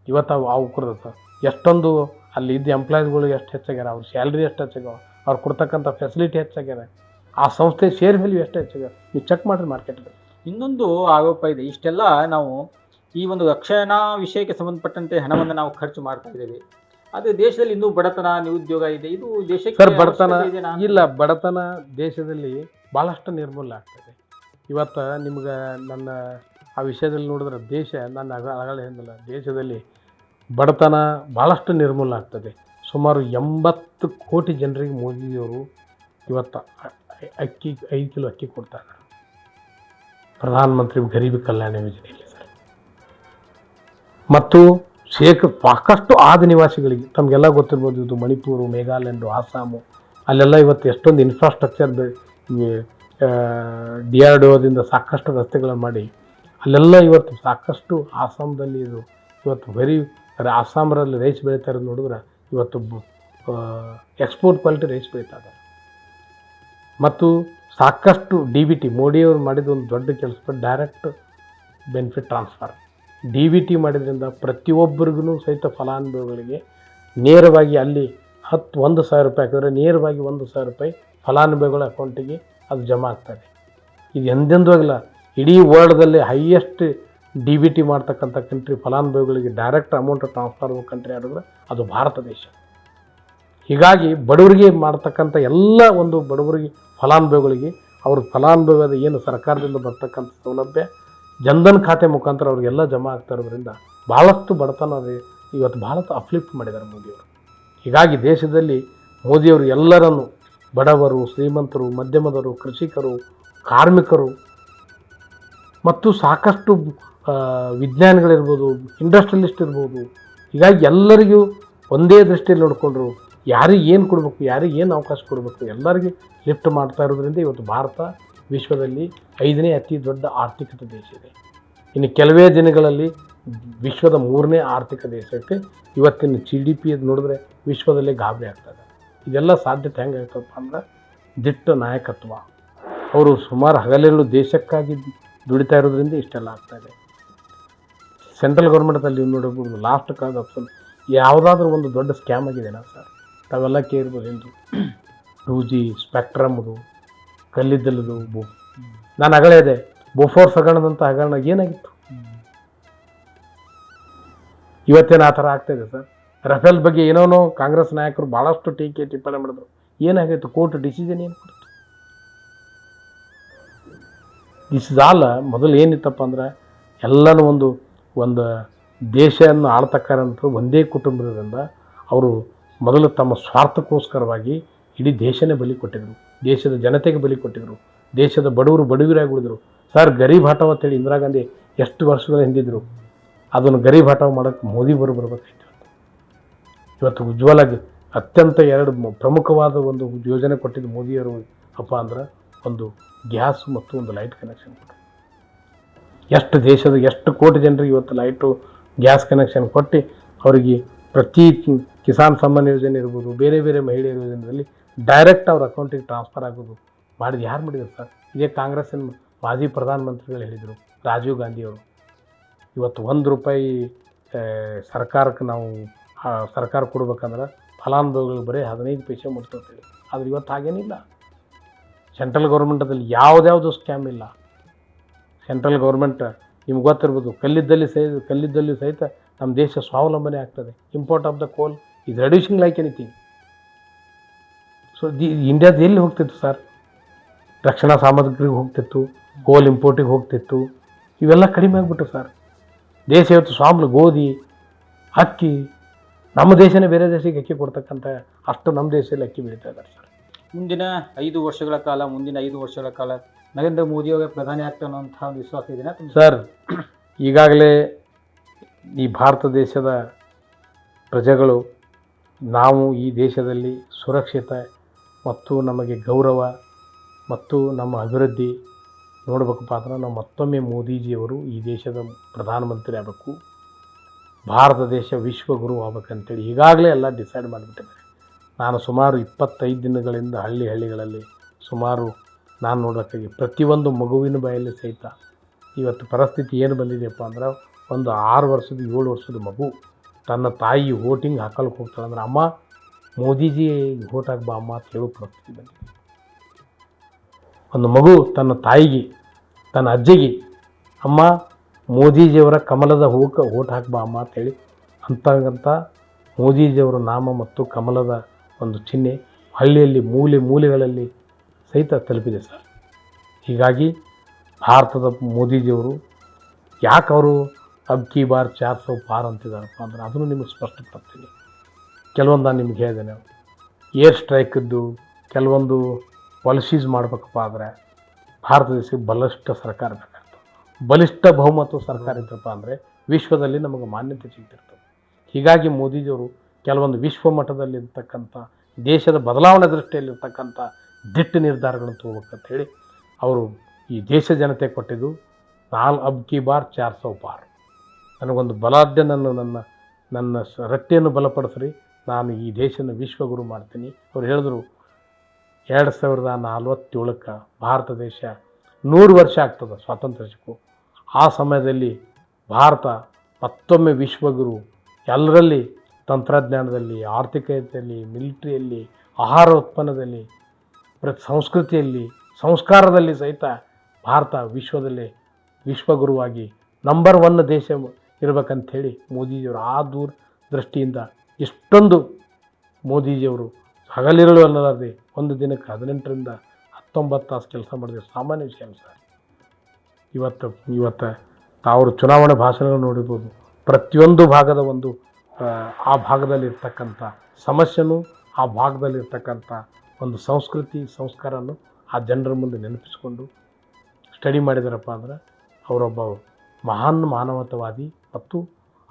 ಇವತ್ತು ಅವು ಕುಡ್ದು ಸರ್ ಎಷ್ಟೊಂದು ಅಲ್ಲಿ ಇದ್ದ ಎಂಪ್ಲಾಯೀಸ್ಗಳಿಗೆ ಎಷ್ಟು ಹೆಚ್ಚಾಗ್ಯಾರ, ಅವ್ರ ಸ್ಯಾಲ್ರಿ ಎಷ್ಟು ಹೆಚ್ಚಾಗ್ಯಾವ, ಅವ್ರು ಕೊಡ್ತಕ್ಕಂಥ ಫೆಸಿಲಿಟಿ ಹೆಚ್ಚಾಗ್ಯಾರ, ಆ ಸಂಸ್ಥೆ ಶೇರ್ ವ್ಯಾಲ್ಯೂ ಎಷ್ಟು ಹೆಚ್ಚಾಗ್ಯಾವ, ನೀವು ಚೆಕ್ ಮಾಡಿರಿ ಮಾರ್ಕೆಟ್ಗೆ. ಇನ್ನೊಂದು ಆರೋಪ ಇದೆ, ಇಷ್ಟೆಲ್ಲ ನಾವು ಈ ಒಂದು ರಕ್ಷಣಾ ವಿಷಯಕ್ಕೆ ಸಂಬಂಧಪಟ್ಟಂತೆ ಹಣವನ್ನು ನಾವು ಖರ್ಚು ಮಾಡ್ತಾ ಇದ್ದೇವೆ, ಆದರೆ ದೇಶದಲ್ಲಿ ಇನ್ನೂ ಬಡತನ ನಿರುದ್ಯೋಗ ಇದೆ. ಇದು ದೇಶಕ್ಕೆ ಸರ್ ಬಡತನ ಅವಶ್ಯಕತೆ ಇದೆನಾ? ಇಲ್ಲ, ಬಡತನ ದೇಶದಲ್ಲಿ ಭಾಳಷ್ಟು ನಿರ್ಮೂಲನೆ ಆಗ್ತದೆ. ಇವತ್ತು ನಿಮ್ಗೆ ನನ್ನ ಆ ವಿಷಯದಲ್ಲಿ ನೋಡಿದ್ರೆ ದೇಶ ನನ್ನ ಆಗಲೇ ಹೇಳಿಲ್ಲ, ದೇಶದಲ್ಲಿ ಬಡತನ ಭಾಳಷ್ಟು ನಿರ್ಮೂಲನೆ ಆಗ್ತದೆ. ಸುಮಾರು 80 ಕೋಟಿ ಜನರಿಗೆ ಮೋದಿಯವರು ಇವತ್ತು ಅಕ್ಕಿ 5 ಕಿಲೋ ಅಕ್ಕಿ ಕೊಡ್ತಾರೆ, ಪ್ರಧಾನಮಂತ್ರಿ ಗರೀಬ್ ಕಲ್ಯಾಣ ಯೋಜನೆಯಲ್ಲಿ ಸರ್. ಮತ್ತು ಸಾಕಷ್ಟು ಆದ ನಿವಾಸಿಗಳಿಗೆ ತಮಗೆಲ್ಲ ಗೊತ್ತಿರ್ಬೋದು, ಇದು ಮಣಿಪುರ, ಮೇಘಾಲಯ, ಆಸಾಮು, ಅಲ್ಲೆಲ್ಲ ಇವತ್ತು ಎಷ್ಟೊಂದು ಇನ್ಫ್ರಾಸ್ಟ್ರಕ್ಚರ್ DRDOದಿಂದ ಸಾಕಷ್ಟು ರಸ್ತೆಗಳನ್ನು ಮಾಡಿ ಅಲ್ಲೆಲ್ಲ ಇವತ್ತು ಸಾಕಷ್ಟು ಆಸಾಮದಲ್ಲಿ ಇದು ಇವತ್ತು ಆಸಾಮರಲ್ಲಿ ರೈಸ್ ಬೆಳೀತಾ ಇರೋದು ನೋಡಿದ್ರೆ ಇವತ್ತು ಎಕ್ಸ್ಪೋರ್ಟ್ ಕ್ವಾಲಿಟಿ ರೈಸ್ ಬೆಳೀತಾ ಇದ್ದಾರೆ. ಮತ್ತು ಸಾಕಷ್ಟು DBT ಮೋದಿಯವರು ಮಾಡಿದ ಒಂದು ದೊಡ್ಡ ಕೆಲಸ ಡೈರೆಕ್ಟ್ ಬೆನಿಫಿಟ್ ಟ್ರಾನ್ಸ್ಫರ್. DBT ಮಾಡಿದ್ರಿಂದ ಪ್ರತಿಯೊಬ್ಬರಿಗೂ ಸಹಿತ ಫಲಾನುಭವಿಗಳಿಗೆ ನೇರವಾಗಿ ಅಲ್ಲಿ 1,000 ರೂಪಾಯಿ ಹಾಕಿದ್ರೆ ನೇರವಾಗಿ 1,000 ರೂಪಾಯಿ ಫಲಾನುಭವಿಗಳ ಅಕೌಂಟಿಗೆ ಅದು ಜಮಾ ಆಗ್ತದೆ. ಇದು ಎಂದೆಂದೂ ಆಗಿಲ್ಲ. ಇಡೀ ವರ್ಲ್ಡ್ದಲ್ಲಿ ಹೈಯೆಸ್ಟ್ DBT ಮಾಡ್ತಕ್ಕಂಥ ಕಂಟ್ರಿ, ಫಲಾನುಭವಿಗಳಿಗೆ ಡೈರೆಕ್ಟ್ ಅಮೌಂಟ್ ಟ್ರಾನ್ಸ್ಫರ್ ಆಗೋ ಕಂಟ್ರಿ ಆಗಿದ್ರೆ ಅದು ಭಾರತ ದೇಶ. ಹೀಗಾಗಿ ಬಡವರಿಗೆ ಮಾಡ್ತಕ್ಕಂಥ ಎಲ್ಲ ಒಂದು ಬಡವರಿಗೆ ಫಲಾನುಭವಿಗಳಿಗೆ ಅವ್ರ ಫಲಾನುಭವಿಯಾದ ಏನು ಸರ್ಕಾರದಿಂದ ಬರ್ತಕ್ಕಂಥ ಸೌಲಭ್ಯ ಜನ್ಧನ್ ಖಾತೆ ಮುಖಾಂತರ ಅವ್ರಿಗೆಲ್ಲ ಜಮಾ ಆಗ್ತಾ ಇರೋದ್ರಿಂದ ಭಾಳಷ್ಟು ಬಡತನ ಇವತ್ತು ಭಾಳಷ್ಟು ಅಪ್ಲಿಫ್ಟ್ ಮಾಡಿದ್ದಾರೆ ಮೋದಿಯವರು. ಹೀಗಾಗಿ ದೇಶದಲ್ಲಿ ಮೋದಿಯವರು ಎಲ್ಲರನ್ನು ಬಡವರು, ಶ್ರೀಮಂತರು, ಮಧ್ಯಮದವರು, ಕೃಷಿಕರು, ಕಾರ್ಮಿಕರು ಮತ್ತು ಸಾಕಷ್ಟು ವಿಜ್ಞಾನಿಗಳಿರ್ಬೋದು, ಇಂಡಸ್ಟ್ರಿಯಲಿಸ್ಟ್ ಇರ್ಬೋದು, ಹೀಗಾಗಿ ಎಲ್ಲರಿಗೂ ಒಂದೇ ದೃಷ್ಟಿಯಲ್ಲಿ ನೋಡಿಕೊಂಡ್ರು ಯಾರಿಗೆ ಏನು ಕೊಡಬೇಕು, ಯಾರಿಗೆ ಏನು ಅವಕಾಶ ಕೊಡಬೇಕು, ಎಲ್ಲರಿಗೆ ಲಿಫ್ಟ್ ಮಾಡ್ತಾ ಇರೋದ್ರಿಂದ ಇವತ್ತು ಭಾರತ ವಿಶ್ವದಲ್ಲಿ 5ನೇ ಅತಿ ದೊಡ್ಡ ಆರ್ಥಿಕತೆ ದೇಶ ಇದೆ. ಇನ್ನು ಕೆಲವೇ ದಿನಗಳಲ್ಲಿ ವಿಶ್ವದ 3ನೇ ಆರ್ಥಿಕ ದೇಶಕ್ಕೆ ಇವತ್ತಿನ GDP ನೋಡಿದ್ರೆ ವಿಶ್ವದಲ್ಲೇ ಗಾಬರಿ ಆಗ್ತದೆ. ಇದೆಲ್ಲ ಸಾಧ್ಯತೆ ಹೆಂಗಾಗ್ತದಪ್ಪ ಅಂದ್ರೆ ದಿಟ್ಟ ನಾಯಕತ್ವ. ಅವರು ಸುಮಾರು ಹಗಲಿರುಳು ದೇಶಕ್ಕಾಗಿ ದುಡಿತಾ ಇರೋದ್ರಿಂದ ಇಷ್ಟೆಲ್ಲ ಆಗ್ತಾಯಿದೆ. ಸೆಂಟ್ರಲ್ ಗೌರ್ಮೆಂಟಲ್ಲಿ ನೋಡಬಹುದು, ಲಾಸ್ಟ್ ಕಾಲದ ಆಪ್ಷನ್ ಯಾವುದಾದ್ರೂ ಒಂದು ದೊಡ್ಡ ಸ್ಕ್ಯಾಮ್ ಆಗಿದೆನಾ ಸರ್? ತಾವೆಲ್ಲ ಕೇಳಿರ್ಬೋದು, ಎಂದು 2G ಸ್ಪೆಕ್ಟ್ರಮ್ದು, ಕಲ್ಲಿದ್ದಲದು, ನಾನು ಹಗಲೇ ಇದೆ ಬೋಫೋರ್ಸ್ ಹಗರಣದಂಥ ಹಗರಣ ಏನಾಗಿತ್ತು? ಇವತ್ತೇನು ಆ ಥರ ಆಗ್ತಾಯಿದೆ ಸರ್. ರಫೇಲ್ ಬಗ್ಗೆ ಏನೋ ಕಾಂಗ್ರೆಸ್ ನಾಯಕರು ಭಾಳಷ್ಟು ಟೀಕೆ ಟಿಪ್ಪಣಿ ಮಾಡಿದ್ರು. ಏನಾಗಿತ್ತು? ಕೋರ್ಟ್ ಡಿಸಿಷನ್ ಏನು ಕೊಡ್ತು? This is all. ಮೊದಲು ಏನಿತ್ತಪ್ಪ ಅಂದ್ರೆ ಎಲ್ಲನೂ ಒಂದು ದೇಶವನ್ನು ಆಳ್ತಕ್ಕಂಥ ಒಂದೇ ಕುಟುಂಬದಿಂದ ಅವರು ಮೊದಲು ತಮ್ಮ ಸ್ವಾರ್ಥಕ್ಕೋಸ್ಕರವಾಗಿ ಇಡೀ ದೇಶನೇ ಬಲಿ ಕೊಟ್ಟಿದ್ರು, ದೇಶದ ಜನತೆಗೆ ಬಲಿ ಕೊಟ್ಟಿದ್ರು, ದೇಶದ ಬಡವರಾಗಿ ಉಳಿದ್ರು ಸರ್. ಗರೀಬ್ ಹಠಾವ್ ಅಂತೇಳಿ ಇಂದಿರಾ ಗಾಂಧಿ ಎಷ್ಟು ವರ್ಷಗಳ ಹಿಂದಿದ್ರು, ಅದನ್ನು ಗರೀಬ್ ಹಠಾವ್ ಮಾಡೋಕ್ಕೆ ಮೋದಿ ಬರಬೇಕಾಯ್ತು. ಇವತ್ತು ಉಜ್ವಲಾಗಿ ಅತ್ಯಂತ 2 ಪ್ರಮುಖವಾದ ಒಂದು ಯೋಜನೆ ಕೊಟ್ಟಿದ್ದು ಮೋದಿಯವರು ಅಪ್ಪ ಅಂದ್ರೆ ಒಂದು ಗ್ಯಾಸ್ ಮತ್ತು ಒಂದು ಲೈಟ್ ಕನೆಕ್ಷನ್ ಕೊಟ್ಟು ಎಷ್ಟು ಕೋಟಿ ಜನರಿಗೆ ಇವತ್ತು ಲೈಟು ಗ್ಯಾಸ್ ಕನೆಕ್ಷನ್ ಕೊಟ್ಟು ಅವರಿಗೆ ಪ್ರತಿ ಕಿಸಾನ್ ಸಮ್ಮಾನ್ ಯೋಜನೆ ಇರ್ಬೋದು, ಬೇರೆ ಬೇರೆ ಮಹಿಳೆಯರ ಯೋಜನೆಯಲ್ಲಿ ಡೈರೆಕ್ಟ್ ಅವ್ರ ಅಕೌಂಟಿಗೆ ಟ್ರಾನ್ಸ್ಫರ್ ಆಗೋದು ಮಾಡಿದ್ದು ಯಾರು ಮಾಡಿದ್ರು ಸರ್? ಇದೇ ಕಾಂಗ್ರೆಸ್ಸಿನ ಮಾಜಿ ಪ್ರಧಾನಮಂತ್ರಿಗಳು ಹೇಳಿದರು, ರಾಜೀವ್ ಗಾಂಧಿಯವರು. ಇವತ್ತು 1 ರೂಪಾಯಿ ಸರ್ಕಾರಕ್ಕೆ ನಾವು ಸರ್ಕಾರ ಕೊಡ್ಬೇಕಂದ್ರೆ ಫಲಾನುಭವಿಗಳು ಬರೀ 15 ಪೈಸೆ ಮುಟ್ತೇವೆ. ಆದರೆ ಇವತ್ತು ಹಾಗೇನಿಲ್ಲ. ಸೆಂಟ್ರಲ್ ಗೌರ್ಮೆಂಟದಲ್ಲಿ ಯಾವುದ್ಯಾವುದು ಸ್ಕ್ಯಾಮ್ ಇಲ್ಲ. ಸೆಂಟ್ರಲ್ ಗೌರ್ಮೆಂಟ್ ನಿಮ್ಗೆ ಗೊತ್ತಿರ್ಬೋದು, ಕಲ್ಲಿದ್ದಲ್ಲಿ ಸಹಿತ ನಮ್ಮ ದೇಶ ಸ್ವಾವಲಂಬನೆ ಆಗ್ತದೆ. ಇಂಪೋರ್ಟ್ ಆಫ್ ದ ಕೋಲ್ is reducing like anything. So ಇಂಡಿಯಾದ ಎಲ್ಲಿ ಹೋಗ್ತಿತ್ತು ಸರ್? ರಕ್ಷಣಾ ಸಾಮಗ್ರಿಗೆ ಹೋಗ್ತಿತ್ತು, ಕೋಲ್ ಇಂಪೋರ್ಟಿಗೆ ಹೋಗ್ತಿತ್ತು, ಇವೆಲ್ಲ ಕಡಿಮೆ ಆಗಿಬಿಟ್ಟು ಸರ್. ದೇಶ ಇವತ್ತು ಗೋಧಿ, ಅಕ್ಕಿ, ನಮ್ಮ ದೇಶನೇ ಬೇರೆ ದೇಶಕ್ಕೆ ಅಕ್ಕಿ ಕೊಡ್ತಕ್ಕಂಥ ಅಷ್ಟು ನಮ್ಮ ದೇಶದಲ್ಲಿ ಅಕ್ಕಿ ಬೆಳೀತಾ ಇದ್ದಾರೆ ಸರ್. ಮುಂದಿನ 5 ವರ್ಷಗಳ ಕಾಲ ನರೇಂದ್ರ ಮೋದಿಯವರ ಪ್ರಧಾನಿ ಆಗ್ತಾನೆ ಅನ್ನೋಂಥ ಒಂದು ವಿಶ್ವಾಸ ಇದೆಯಾ ಸರ್? ಈಗಾಗಲೇ ಈ ಭಾರತ ದೇಶದ ಪ್ರಜೆಗಳು ನಾವು ಈ ದೇಶದಲ್ಲಿ ಸುರಕ್ಷಿತ ಮತ್ತು ನಮಗೆ ಗೌರವ ಮತ್ತು ನಮ್ಮ ಅಭಿವೃದ್ಧಿ ನೋಡಬೇಕಪ್ಪ ಅಂದ್ರೆ ನಾವು ಮತ್ತೊಮ್ಮೆ ಮೋದಿಜಿಯವರು ಈ ದೇಶದ ಪ್ರಧಾನಮಂತ್ರಿ ಆಗಬೇಕು, ಭಾರತ ದೇಶ ವಿಶ್ವಗುರು ಆಗ್ಬೇಕಂತೇಳಿ ಈಗಾಗಲೇ ಎಲ್ಲ ಡಿಸೈಡ್ ಮಾಡಿಬಿಟ್ಟಿದ್ದಾರೆ. ನಾನು ಸುಮಾರು 25 ದಿನಗಳಿಂದ ಹಳ್ಳಿಗಳಲ್ಲಿ ಸುಮಾರು ನಾನು ನೋಡೋಕ್ಕಾಗಿ ಪ್ರತಿಯೊಂದು ಮಗುವಿನ ಬಾಯಲ್ಲಿ ಸಹಿತ ಇವತ್ತು ಪರಿಸ್ಥಿತಿ ಏನು ಬಂದಿದೆಯಪ್ಪ ಅಂದ್ರೆ ಒಂದು 6 ವರ್ಷದ 7 ವರ್ಷದ ಮಗು ತನ್ನ ತಾಯಿ ವೋಟಿಂಗ್ ಹಾಕಲ್ಕೆ ಹೋಗ್ತಾಳೆ ಅಂದ್ರೆ ಅಮ್ಮ ಮೋದಿಜಿ ವೋಟ್ ಹಾಕ್ಬಾ ಅಮ್ಮ ಅಂತ ಹೇಳೋ ಪರಿಸ್ಥಿತಿ ಬಂದಿದೆ. ಒಂದು ಮಗು ತನ್ನ ತಾಯಿಗೆ ತನ್ನ ಅಜ್ಜಿಗೆ ಅಮ್ಮ ಮೋದಿಜಿಯವರ ಕಮಲದ ಹೂಕ್ಕೆ ವೋಟ್ ಹಾಕ್ಬಾ ಅಮ್ಮ ಅಂತೇಳಿ ಅಂತಂತ ಮೋದಿಜಿಯವರ ನಾಮ ಮತ್ತು ಕಮಲದ ಒಂದು ಚಿಹ್ನೆ ಹಳ್ಳಿಯಲ್ಲಿ ಮೂಲೆಗಳಲ್ಲಿ ಸಹಿತ ತಲುಪಿದೆ ಸರ್. ಹೀಗಾಗಿ ಭಾರತದ ಮೋದಿಜಿಯವರು ಯಾಕೆ ಅವರು ಅಬ್ ಕಿ ಬಾರ್ 400 ಪಾರ್ ಅಂತಿದ್ದಾರಪ್ಪ ಅಂದ್ರೆ ಅದನ್ನು ನಿಮಗೆ ಸ್ಪಷ್ಟಪಡ್ತೀನಿ. ಕೆಲವೊಂದು ನಾನು ನಿಮ್ಗೆ ಹೇಳಿದ್ದೇನೆ, ಏರ್ ಸ್ಟ್ರೈಕದ್ದು ಕೆಲವೊಂದು ಪಾಲಿಸೀಸ್ ಮಾಡಬೇಕಪ್ಪ ಆದರೆ ಭಾರತ ದೇಶಕ್ಕೆ ಬಲಿಷ್ಠ ಸರ್ಕಾರ ಬೇಕಾಗ್ತದೆ. ಬಲಿಷ್ಠ ಬಹುಮತ ಸರ್ಕಾರ ಇದ್ದಪ್ಪ ಅಂದರೆ ವಿಶ್ವದಲ್ಲಿ ನಮಗೆ ಮಾನ್ಯತೆ ಸಿಗ್ತಿರ್ತದೆ. ಹೀಗಾಗಿ ಮೋದಿಜಿಯವರು ಕೆಲವೊಂದು ವಿಶ್ವ ಮಟ್ಟದಲ್ಲಿರ್ತಕ್ಕಂಥ ದೇಶದ ಬದಲಾವಣೆ ದೃಷ್ಟಿಯಲ್ಲಿರ್ತಕ್ಕಂಥ ದಿಟ್ಟ ನಿರ್ಧಾರಗಳನ್ನು ತಗೋಬೇಕಂತ ಹೇಳಿ ಅವರು ಈ ದೇಶ ಜನತೆ ಕೊಟ್ಟಿದ್ದು ಅಬ್ ಕಿ ಬಾರ್ 400 ಪಾರ್. ನನಗೊಂದು ಬಲಾಢ್ಯ ನನ್ನ ರಟ್ಟೆಯನ್ನು ಬಲಪಡಿಸ್ರಿ, ನಾನು ಈ ದೇಶನ ವಿಶ್ವಗುರು ಮಾಡ್ತೀನಿ. ಅವ್ರು ಹೇಳಿದ್ರು 2047ಕ್ಕೆ ಭಾರತ ದೇಶ 100 ವರ್ಷ ಆಗ್ತದೆ ಸ್ವಾತಂತ್ರ್ಯ ಸಿಕ್ಕು. ಆ ಸಮಯದಲ್ಲಿ ಭಾರತ ಮತ್ತೊಮ್ಮೆ ವಿಶ್ವಗುರು, ಎಲ್ಲರಲ್ಲಿ ತಂತ್ರಜ್ಞಾನದಲ್ಲಿ, ಆರ್ಥಿಕತೆಯಲ್ಲಿ, ಮಿಲಿಟ್ರಿಯಲ್ಲಿ, ಆಹಾರ ಉತ್ಪನ್ನದಲ್ಲಿ, ಸಂಸ್ಕೃತಿಯಲ್ಲಿ, ಸಂಸ್ಕಾರದಲ್ಲಿ ಸಹಿತ ಭಾರತ ವಿಶ್ವದಲ್ಲಿ ವಿಶ್ವಗುರುವಾಗಿ ನಂಬರ್ 1 ದೇಶ ಇರಬೇಕಂಥೇಳಿ ಮೋದಿಜಿಯವರು ಆ ದೃಷ್ಟಿಯಿಂದ ಇಷ್ಟೊಂದು ಮೋದಿಜಿಯವರು ಹಗಲಿರುಳು ಅನ್ನಲಾರದೆ ಒಂದು ದಿನಕ್ಕೆ 18ರಿಂದ 19 ತಾಸು ಕೆಲಸ ಮಾಡಿದ್ರೆ ಸಾಮಾನ್ಯ ವಿಷಯ ಸರ್. ಇವತ್ತು ತಾವರು ಚುನಾವಣೆ ಭಾಷಣಗಳು ನೋಡಿರ್ಬೋದು. ಪ್ರತಿಯೊಂದು ಭಾಗದ ಆ ಭಾಗದಲ್ಲಿರ್ತಕ್ಕಂಥ ಸಮಸ್ಯೆನೂ ಆ ಭಾಗದಲ್ಲಿರ್ತಕ್ಕಂಥ ಒಂದು ಸಂಸ್ಕೃತಿ ಸಂಸ್ಕಾರವನ್ನು ಆ ಜನರ ಮುಂದೆ ನೆನಪಿಸ್ಕೊಂಡು ಸ್ಟಡಿ ಮಾಡಿದಾರಪ್ಪ ಅಂದ್ರೆ ಅವರೊಬ್ಬ ಮಹಾನ್ ಮಾನವತಾವಾದಿ ಮತ್ತು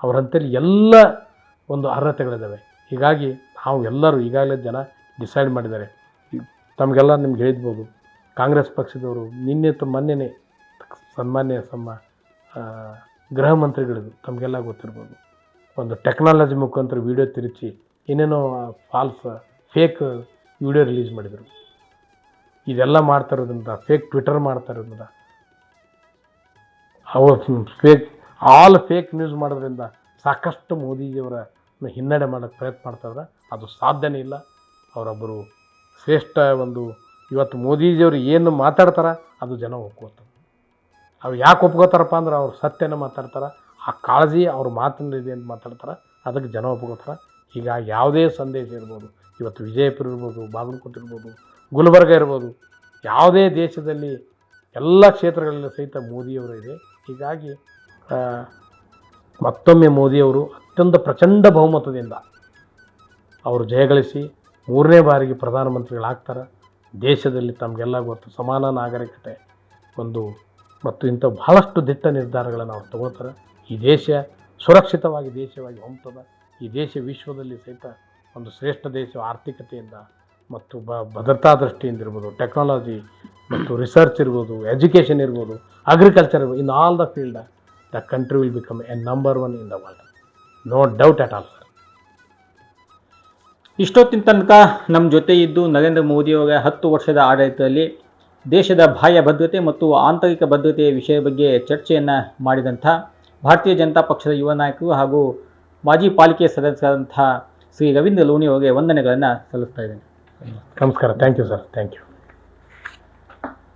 ಅವರಂತಲ್ಲಿ ಎಲ್ಲ ಒಂದು ಅರ್ಹತೆಗಳಿದ್ದಾವೆ. ಹೀಗಾಗಿ ನಾವು ಎಲ್ಲರೂ ಈಗಾಗಲೇ ಜನ ಡಿಸೈಡ್ ಮಾಡಿದ್ದಾರೆ. ತಮಗೆಲ್ಲ ನಿಮ್ಗೆ ಹೇಳಿದ್ಬೋದು, ಕಾಂಗ್ರೆಸ್ ಪಕ್ಷದವರು ಮೊನ್ನೆನೇ ಸನ್ಮಾನ್ಯ ಗೃಹ ಮಂತ್ರಿಗಳಿಗೂ ತಮಗೆಲ್ಲ ಗೊತ್ತಿರ್ಬೋದು, ಒಂದು ಟೆಕ್ನಾಲಜಿ ಮುಖಾಂತರ ವಿಡಿಯೋ ತಿರುಚಿ ಏನೇನೋ ಫೇಕ್ ವಿಡಿಯೋ ರಿಲೀಸ್ ಮಾಡಿದರು. ಇದೆಲ್ಲ ಮಾಡ್ತಾ ಇರೋದ್ರಿಂದ ಫೇಕ್ ಟ್ವಿಟರ್ ಮಾಡ್ತಾ ಇರೋದ್ರಿಂದ ಫೇಕ್ ನ್ಯೂಸ್ ಮಾಡೋದ್ರಿಂದ ಸಾಕಷ್ಟು ಮೋದಿಜಿಯವರ ಹಿನ್ನಡೆ ಮಾಡೋಕ್ಕೆ ಪ್ರಯತ್ನ ಮಾಡ್ತಾಯಿದ್ರೆ ಅದು ಸಾಧ್ಯನೇ ಇಲ್ಲ. ಅವರೊಬ್ಬರು ಶ್ರೇಷ್ಠ ಇವತ್ತು ಮೋದಿಜಿಯವರು ಏನು ಮಾತಾಡ್ತಾರೆ ಅದು ಜನ ಒಪ್ಕೋತಾರೆ. ಅವ್ರು ಯಾಕೆ ಒಪ್ಕೋತಾರಪ್ಪ ಅಂದ್ರೆ ಅವ್ರು ಸತ್ಯನ ಮಾತಾಡ್ತಾರೆ, ಆ ಕಾಳಜಿ ಅವ್ರ ಮಾತಿನಲ್ಲಿದೆ ಅಂತ ಮಾತಾಡ್ತಾರೆ, ಅದಕ್ಕೆ ಜನ ಒಪ್ಕೋತಾರೆ. ಹೀಗಾಗಿ ಯಾವುದೇ ಸಂದೇಶ ಇರ್ಬೋದು, ಇವತ್ತು ವಿಜಯಪುರ ಇರ್ಬೋದು, ಬಾಗಲಕೋಟೆ ಇರ್ಬೋದು, ಗುಲ್ಬರ್ಗ ಇರ್ಬೋದು, ಯಾವುದೇ ದೇಶದಲ್ಲಿ ಎಲ್ಲ ಕ್ಷೇತ್ರಗಳಲ್ಲಿ ಸಹಿತ ಮೋದಿಯವರು ಇದೆ. ಹೀಗಾಗಿ ಮತ್ತೊಮ್ಮೆ ಮೋದಿಯವರು ಅತ್ಯಂತ ಪ್ರಚಂಡ ಬಹುಮತದಿಂದ ಅವರು ಜಯಗಳಿಸಿ 3ನೇ ಬಾರಿಗೆ ಪ್ರಧಾನಮಂತ್ರಿಗಳಾಗ್ತಾರೆ. ದೇಶದಲ್ಲಿ ತಮಗೆಲ್ಲ ಗೊತ್ತು ಸಮಾನ ನಾಗರಿಕತೆ ಮತ್ತು ಇಂಥ ಬಹಳಷ್ಟು ದಿಟ್ಟ ನಿರ್ಧಾರಗಳನ್ನು ಅವ್ರು ತಗೋತಾರೆ. ಈ ದೇಶ ಸುರಕ್ಷಿತವಾಗಿ ದೇಶವಾಗಿ ಹೊಮ್ತದೆ. ಈ ದೇಶ ವಿಶ್ವದಲ್ಲಿ ಸಹಿತ ಒಂದು ಶ್ರೇಷ್ಠ ದೇಶ ಆರ್ಥಿಕತೆಯಿಂದ ಮತ್ತು ಭದ್ರತಾ ದೃಷ್ಟಿಯಿಂದ ಇರ್ಬೋದು, ಟೆಕ್ನಾಲಜಿ ಮತ್ತು ರಿಸರ್ಚ್ ಇರ್ಬೋದು, ಎಜುಕೇಷನ್ ಇರ್ಬೋದು, ಅಗ್ರಿಕಲ್ಚರ್ ಇರ್ಬೋದು, in all the field the country will become number 1 in the world. No doubt at all sir. ಇಷ್ಟೊತ್ತಿನ ತನಕ ನಮ್ಮ ಜೊತೆ ಇದ್ದು ನರೇಂದ್ರ ಮೋದಿಯವರ 10 ವರ್ಷದ ಆಡಳಿತದಲ್ಲಿ ದೇಶದ ಬಾಹ್ಯ ಭದ್ರತೆ ಮತ್ತು ಆಂತರಿಕ ಭದ್ರತೆಯ ವಿಷಯ ಬಗ್ಗೆ ಚರ್ಚೆಯನ್ನು ಮಾಡಿದಂಥ ಭಾರತೀಯ ಜನತಾ ಪಕ್ಷದ ಯುವ ನಾಯಕರು ಹಾಗೂ ಮಾಜಿ ಪಾಲಿಕೆ ಸದಸ್ಯರಾದಂಥ ಶ್ರೀ ರವೀಂದ್ರ ಲೋಣಿ ಅವರಿಗೆ ವಂದನೆಗಳನ್ನು ಸಲ್ಲಿಸ್ತಾ ಇದ್ದೇನೆ. ನಮಸ್ಕಾರ. Thank you sir. Thank you.